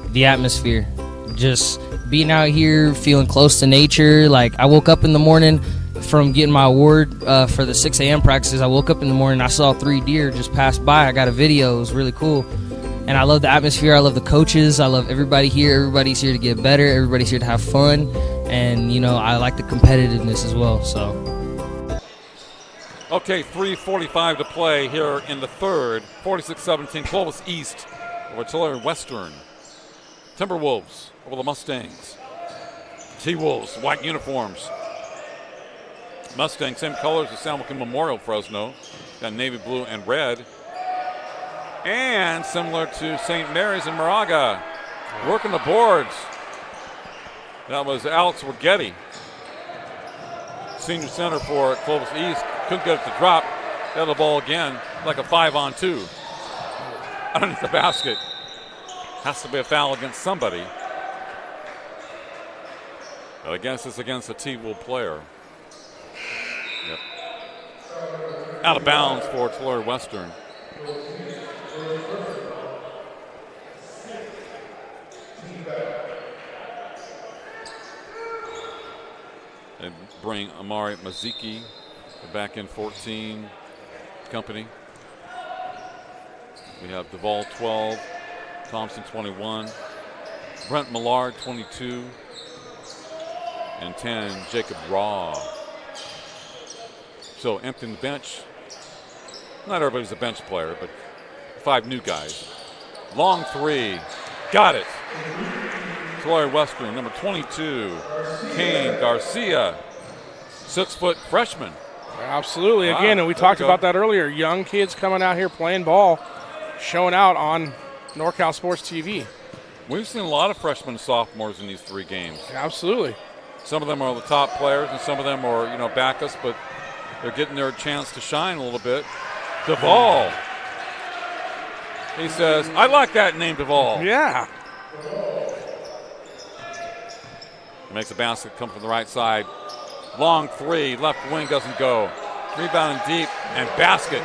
The atmosphere. Just being out here, feeling close to nature. Like, I woke up in the morning from getting my award for the 6 a.m. practices. I woke up in the morning, I saw 3 deer just pass by. I got a video. It was really cool. And I love the atmosphere. I love the coaches. I love everybody here. Everybody's here to get better. Everybody's here to have fun. And, you know, I like the competitiveness as well. So. Okay, 3:45 to play here in the third. 46-17, Clovis East over Tulare Western. Timberwolves over the Mustangs. T-Wolves, white uniforms. Mustangs, same colors as San Joaquin Memorial Fresno. Got navy blue and red. And similar to St. Mary's and Moraga. Working the boards. That was Alex Rigetti, senior center for Clovis East. Couldn't get it to drop. Got the ball again, like a 5-on-2. Underneath the basket. Has to be a foul against somebody. But I guess it's against a T-Wolf player. Yep. Out of bounds for Tulare Western. They bring Amari Maziki back in 14 company. We have Duvall 12, Thompson 21, Brent Millard 22, and 10 Jacob Raw. So emptying the bench. Not everybody's a bench player, but 5 new guys. Long 3, got it. Tulare Western, number 22, Kane Garcia, 6-foot freshman. Absolutely. Wow, Again, and we talked about that earlier. Young kids coming out here playing ball, showing out on NorCal Sports TV. We've seen a lot of freshmen and sophomores in these 3 games. Absolutely. Some of them are the top players, and some of them are, you know, backups, but they're getting their chance to shine a little bit. Duvall. He says, I like that name, Duvall. Yeah. Makes a basket, come from the right side. Long 3, left wing doesn't go. Rebounding deep, and basket.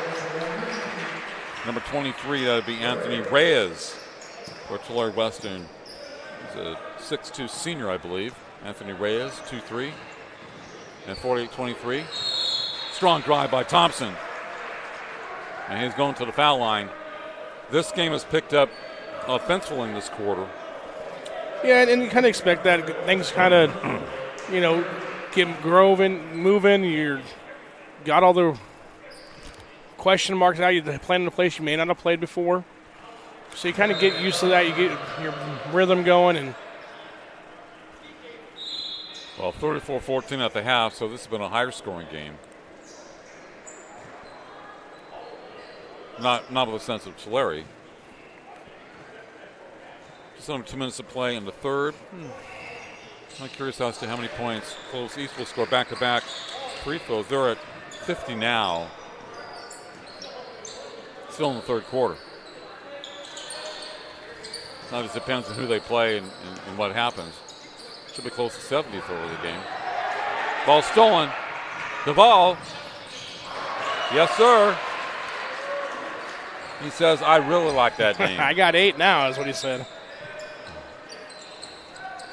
Number 23, that would be Anthony Reyes for Tulare Western. He's a 6'2 senior, I believe. Anthony Reyes, 2-3, and 48-23. Strong drive by Thompson. And he's going to the foul line. This game has picked up offensively in this quarter. Yeah, and you kind of expect that. Things kind of, you know, get moving. You're got all the question marks now. You're playing in a place you may not have played before. So you kind of get used to that. You get your rhythm going. And well, 34-14 at the half, so this has been a higher scoring game. Not with a sense of Tulare. Just under 2 minutes of play in the third. I'm curious as to how many points Clovis East will score back-to-back free throws. They're at 50 now. Still in the third quarter. Now it just depends on who they play and what happens. Should be close to 70 for the game. Ball stolen. Duvall. Yes, sir. He says, I really like that name. I got 8 now, is what he said.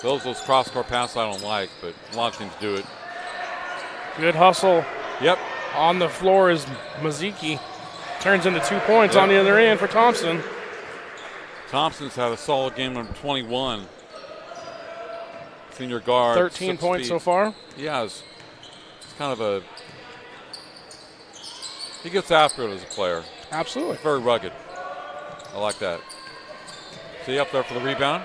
Those cross-court passes I don't like, but a lot of teams do it. Good hustle. Yep. On the floor is Maziki. Turns into 2 points on the other end for Thompson. Thompson's had a solid game, number 21. Senior guard. 13 points so far. Yeah, it's kind of a... He gets after it as a player. Absolutely. Very rugged. I like that. See up there for the rebound.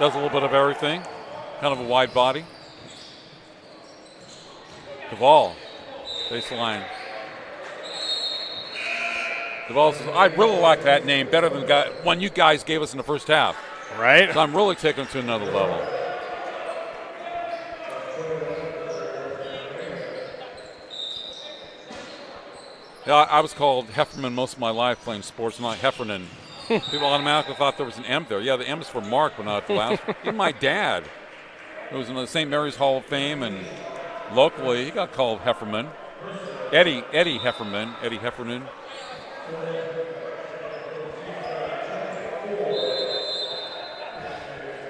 Does a little bit of everything. Kind of a wide body. Duvall. Baseline. Duvall says, I really like that name better than the one you guys gave us in the first half. Right. So I'm really taking it to another level. Yeah, I was called Heffernan most of my life playing sports, not Heffernan. People automatically thought there was an M there. Yeah, the M is for Mark, but not the last. Even my dad, who was in the St. Mary's Hall of Fame, and locally, he got called Heffernan. Eddie Heffernan.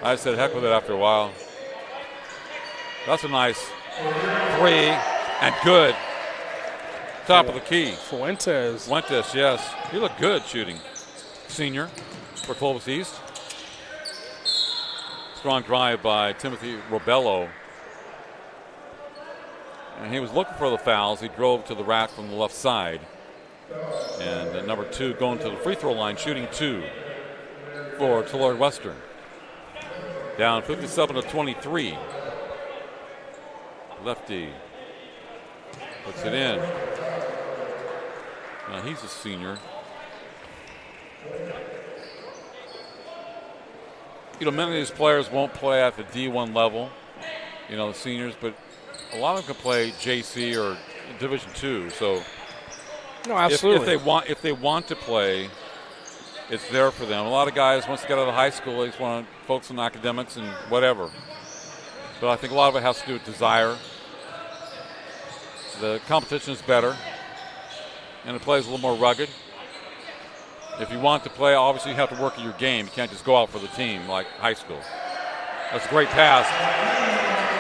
I said, heck with it after a while. That's a nice 3 and good. Top of the key. Fuentes, yes. He looked good shooting. Senior for Clovis East. Strong drive by Timothy Robello. And he was looking for the fouls. He drove to the rack from the left side. And number 2 going to the free throw line, shooting 2 for Tulare Western. Down 57-23. Lefty puts it in. Now he's a senior. You know, many of these players won't play at the D1 level, you know, the seniors, but a lot of them can play JC or Division II. So, no, absolutely. If they want to play, it's there for them. A lot of guys, once they get out of high school, they just want to focus on academics and whatever. But I think a lot of it has to do with desire. The competition is better, and the play is a little more rugged. If you want to play, obviously you have to work at your game. You can't just go out for the team like high school. That's a great pass.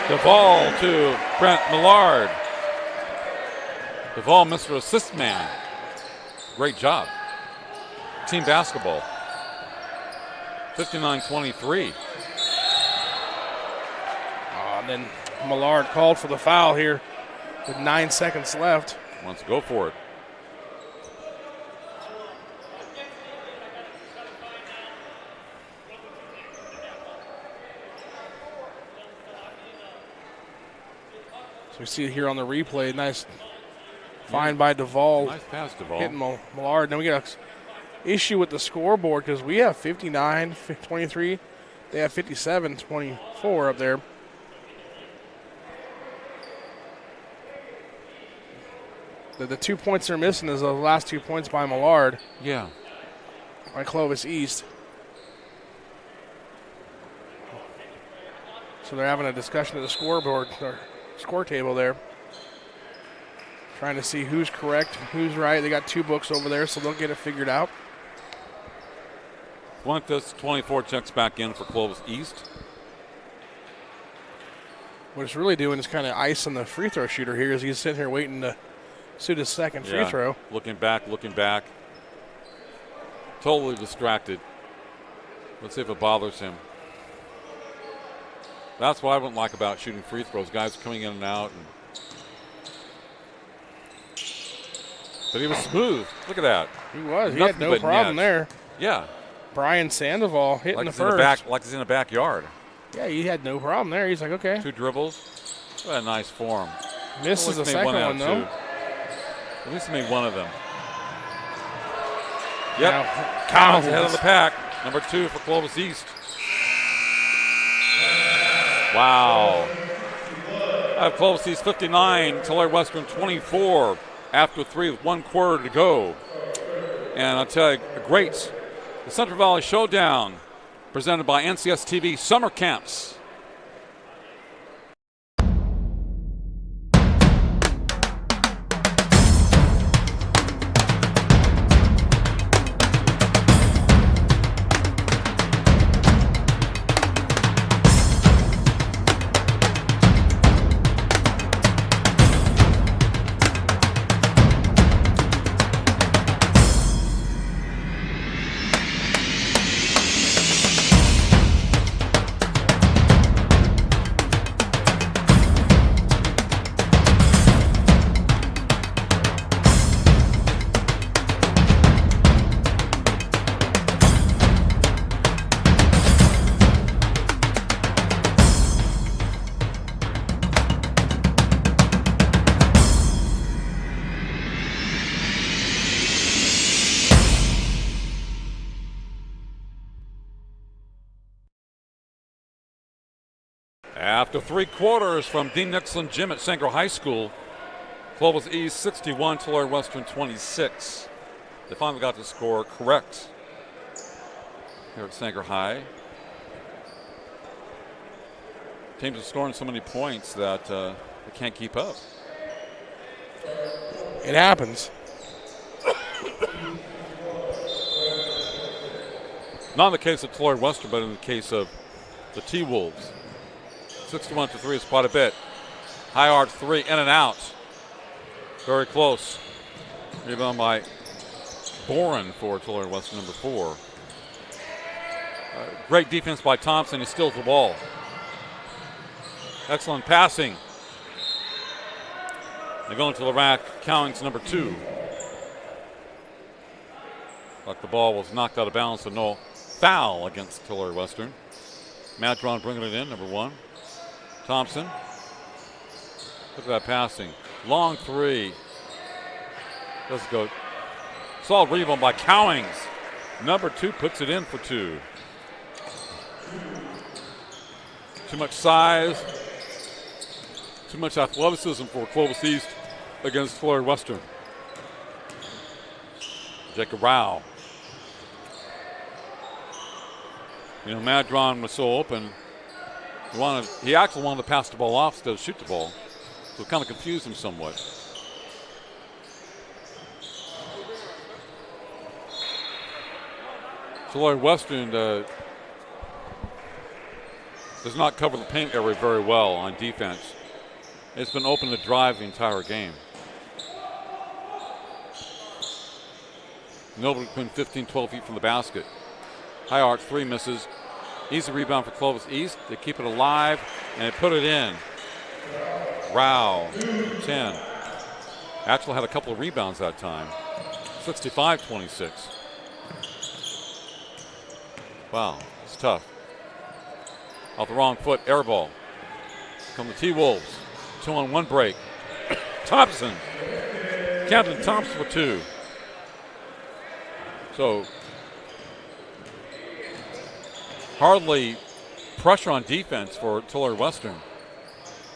Duvall to Brent Millard. Duvall, Mr. Assist Man. Great job. Team basketball. 59-23. And then Millard called for the foul here with 9 seconds left. Wants to go for it. So we see it here on the replay. Nice find by Duvall. Nice pass, Duvall. Hitting Millard. Then we got an issue with the scoreboard because we have 59-23. They have 57-24 up there. The 2 points they're missing is the last 2 points by Millard. Yeah. By Clovis East. So they're having a discussion at the scoreboard, or score table there. Trying to see who's correct, who's right. They got 2 books over there, so they'll get it figured out. Fuentes, 24, checks back in for Clovis East. What it's really doing is kind of icing the free throw shooter here as he's sitting here waiting to shoot his second free throw. Looking back. Totally distracted. Let's see if it bothers him. That's what I wouldn't like about shooting free throws. Guys coming in and out. And But he was smooth. Look at that. He was. He Nothing had no but problem net. there. Yeah. Brian Sandoval hitting Like the he's in first. like he's in the backyard. Yeah, he had no problem there. He's like, okay. 2 dribbles. What a nice form. Misses the second one, though. At least he made one of them. Yep. Now, Collins ahead of the pack. Number 2 for Clovis East. Wow. I have Clovis East 59, Tulare Western 24 after 3 with 1 quarter to go. And I'll tell you, great. The Central Valley Showdown presented by NCS TV Summer Camps. After 3 quarters from Dean Nixon Gym at Sanger High School, Clovis East 61, Tulare Western 26. They finally got the score correct here at Sanger High. Teams are scoring so many points that they can't keep up. It happens. Not in the case of Tulare Western, but in the case of the T-Wolves. 61-3 is quite a bit. High arc 3, in and out. Very close. Rebound by Boren for Tulare Western, number 4. Great defense by Thompson. He steals the ball. Excellent passing. They go into the rack. Cowings, number 2. Like the ball was knocked out of bounds, so no foul against Tulare Western. Madron bringing it in, number 1. Thompson. Look at that passing. Long 3. Let's go. Solid rebound by Cowings. Number 2 puts it in for 2. Too much size. Too much athleticism for Clovis East against Tulare Western. Jacob Rao. You know, Madron was so open. He actually wanted to pass the ball off instead of shoot the ball. So it kind of confused him somewhat. Tulare Western does not cover the paint area very well on defense. It's been open to drive the entire game. Nobody between 15, 12 feet from the basket. High arc 3 misses. Easy rebound for Clovis East. They keep it alive, and they put it in. Rao, 10. Actually had a couple of rebounds that time. 65-26. Wow, it's tough. Off the wrong foot, air ball. Come the T-Wolves. 2-on-1 break. Thompson. Captain Thompson for 2. So, hardly pressure on defense for Tulare Western.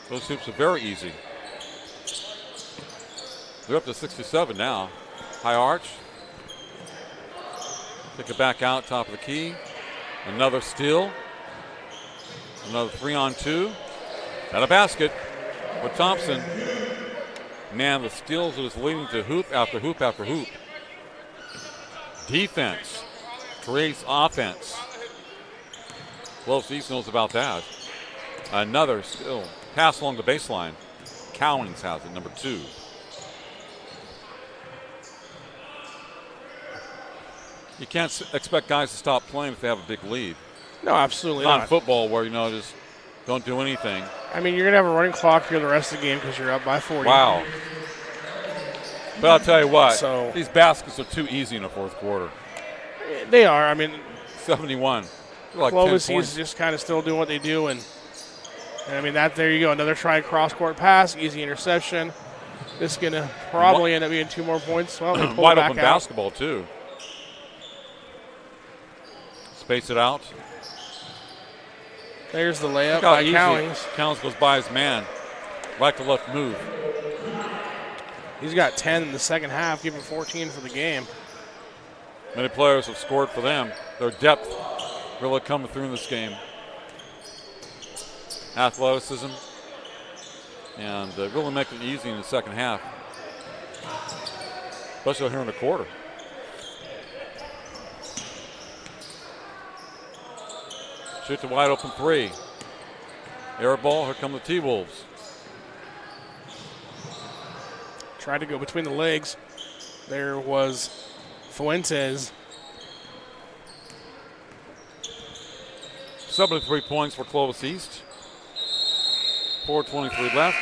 Those hoops are very easy. They're up to 67 now. High arch. Kick it back out, top of the key. Another steal. Another 3-on-2. And a basket for Thompson. Man, the steals is leading to hoop after hoop after hoop. Defense creates offense. Clovis East knows about that. Another still pass along the baseline. Cowings has it, number 2. You can't expect guys to stop playing if they have a big lead. No, absolutely not. Not Football where, just don't do anything. I mean, you're going to have a running clock here the rest of the game because you're up by 40. Wow. But I'll tell you what, So these baskets are too easy in the fourth quarter. They are. I mean, 71. Like Clovis 10 points. is just kind of still doing what they do, and I mean there you go, another try cross-court pass, easy interception. This is gonna probably end up being 2 more points. Well, they pull wide it back open out. basketball too. Space it out. There's the layup Look how by easy Cowlings. Cowlings goes by his man. Right to left move. He's got 10 in the second half, giving 14 for the game. Many players have scored for them. Their depth really coming through in this game. Athleticism. And really making it easy in the second half. Especially here in the quarter. Shoot the wide open 3. Air ball, here come the T-Wolves. Tried to go between the legs. There was Fuentes. 73 points for Clovis East. 4:23 left.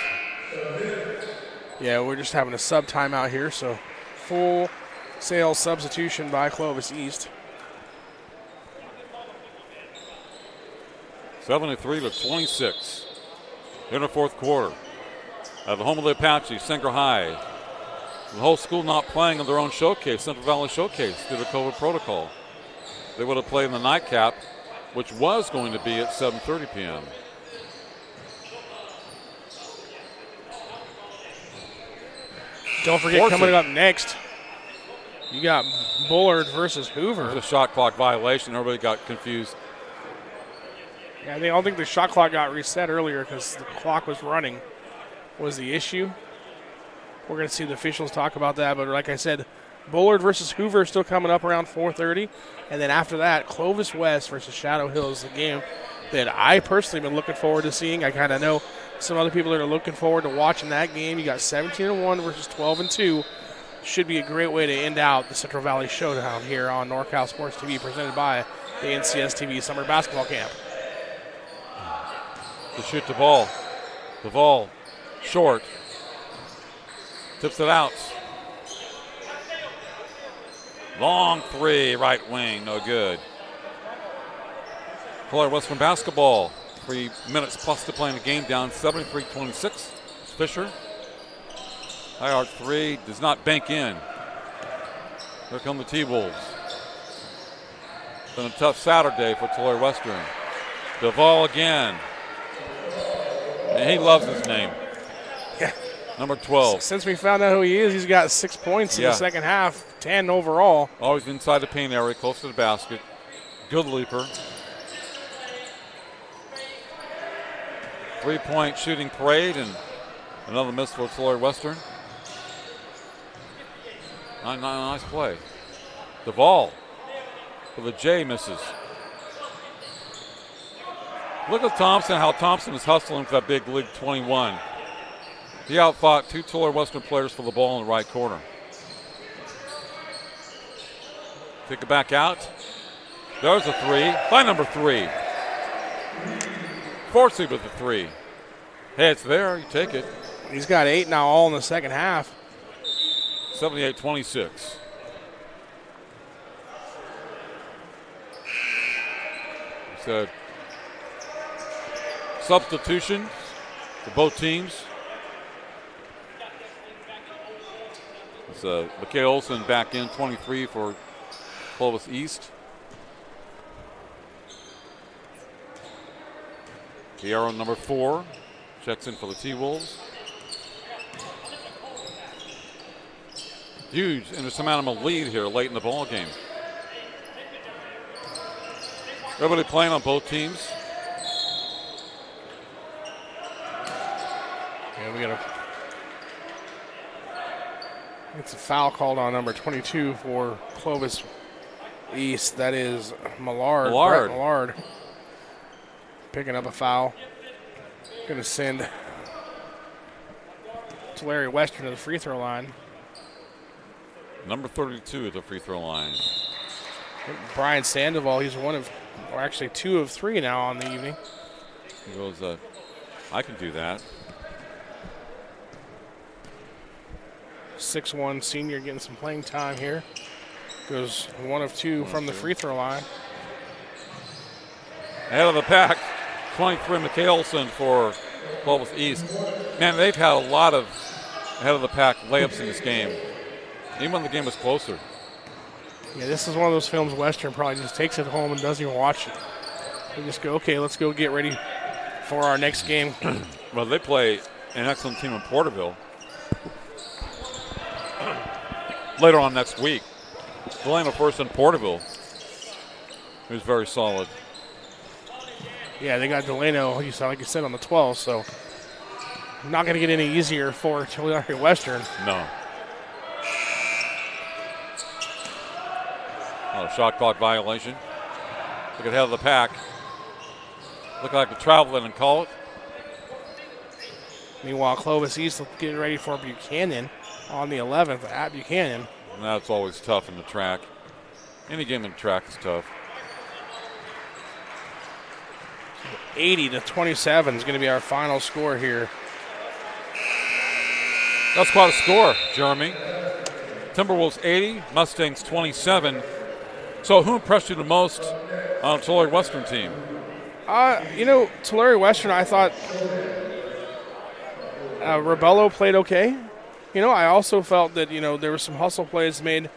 Yeah, we're just having a sub timeout here, so full sale substitution by Clovis East. 73-26 in the fourth quarter. At the home of the Apaches, Singer High. The whole school not playing in their own showcase, Central Valley Showcase, due to COVID protocol. They would have played in the nightcap, which was going to be at 7:30 p.m. Don't forget, coming up next, you got Bullard versus Hoover. It was a shot clock violation. Everybody got confused. Yeah, I don't think the shot clock got reset earlier because the clock was running was the issue. We're going to see the officials talk about that, but like I said, Bullard versus Hoover is still coming up around 4:30, and then after that, Clovis West versus Shadow Hills, the game that I personally been looking forward to seeing. I kind of know some other people that are looking forward to watching that game. You got 17-1 versus 12-2. Should be a great way to end out the Central Valley Showdown here on NorCal Sports TV, presented by the NCS TV Summer Basketball Camp. To shoot the ball. The ball short. Tips it out. Long 3, right wing, no good. Tulare Western basketball. 3 minutes plus to play in the game, down 73-26. Fisher. High arc 3, does not bank in. Here come the T-Wolves. Been a tough Saturday for Tulare Western. Duvall again. And he loves his name. Yeah. Number 12. Since we found out who he is, he's got 6 points in the second half, 10 overall. Always inside the paint area, close to the basket. Good leaper. 3-point shooting parade, and another miss for Tulare Western. Nice play. Duvall for the J, misses. Look at Thompson, how Thompson is hustling for that big league 21. He outfought 2 Tulare Western players for the ball in the right corner. Kick it back out. There's a 3 by number 3. Forsey with the 3. Hey, it's there. You take it. He's got 8 now, all in the second half. 78-26. So, substitution for both teams. It's McKay Olson back in, 23 for Clovis East. Guerrero, number 4, checks in for the T-Wolves. Huge insurmountable lead here late in the ball game. Everybody playing on both teams. Yeah, we got it's a foul called on number 22 for Clovis East. That is Millard. Brett Millard. Picking up a foul. Going to send Tulare Western to the free throw line. Number 32 at the free throw line. Brian Sandoval, he's one of, or actually 2 of 3 now on the evening. He goes, I can do that. 6'1" senior getting some playing time here. Goes 1 of 2 from the free throw line. Ahead of the pack, 23 Mikhailson for Clovis East. Man, they've had a lot of ahead of the pack layups in this game, even when the game was closer. Yeah, this is one of those films Western probably just takes it home and doesn't even watch it. They just go, okay, let's go get ready for our next game. Well, they play an excellent team in Porterville later on next week. Delano first in Porterville, who's very solid. Yeah, they got Delano, like you said, on the 12, so not going to get any easier for Tulare Western. No. Oh, shot clock violation. Look ahead of the pack. Look like the travel in and call it. Meanwhile, Clovis East getting ready for Buchanan on the 11th at Buchanan. And that's always tough in the track. Any game in the track is tough. 80-27 is going to be our final score here. That's quite a score, Jeremy. Timberwolves 80, Mustangs 27. So who impressed you the most on the Tulare Western team? Tulare Western, I thought Rebello played okay. I also felt that, there were some hustle plays made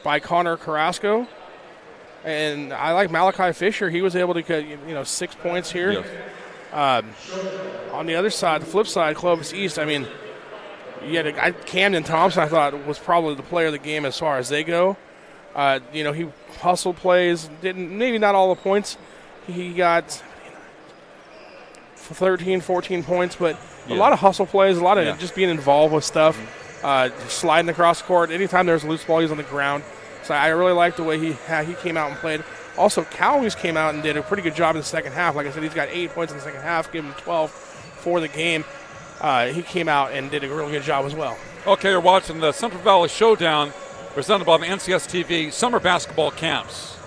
by Connor Carrasco. And I like Malachi Fisher. He was able to get, 6 points here. Yes. On the other side, the flip side, Clovis East, you had a guy, Camden Thompson, I thought was probably the player of the game as far as they go. He hustle plays, maybe not all the points. He got 13, 14 points, but a lot of hustle plays, a lot of just being involved with stuff, sliding across the court. Anytime there's a loose ball, he's on the ground. So I really liked the way he came out and played. Also, Cowboys came out and did a pretty good job in the second half. Like I said, he's got 8 points in the second half, gave him 12 for the game. He came out and did a really good job as well. Okay, you're watching the Central Valley Showdown presented by the NCS TV Summer Basketball Camps.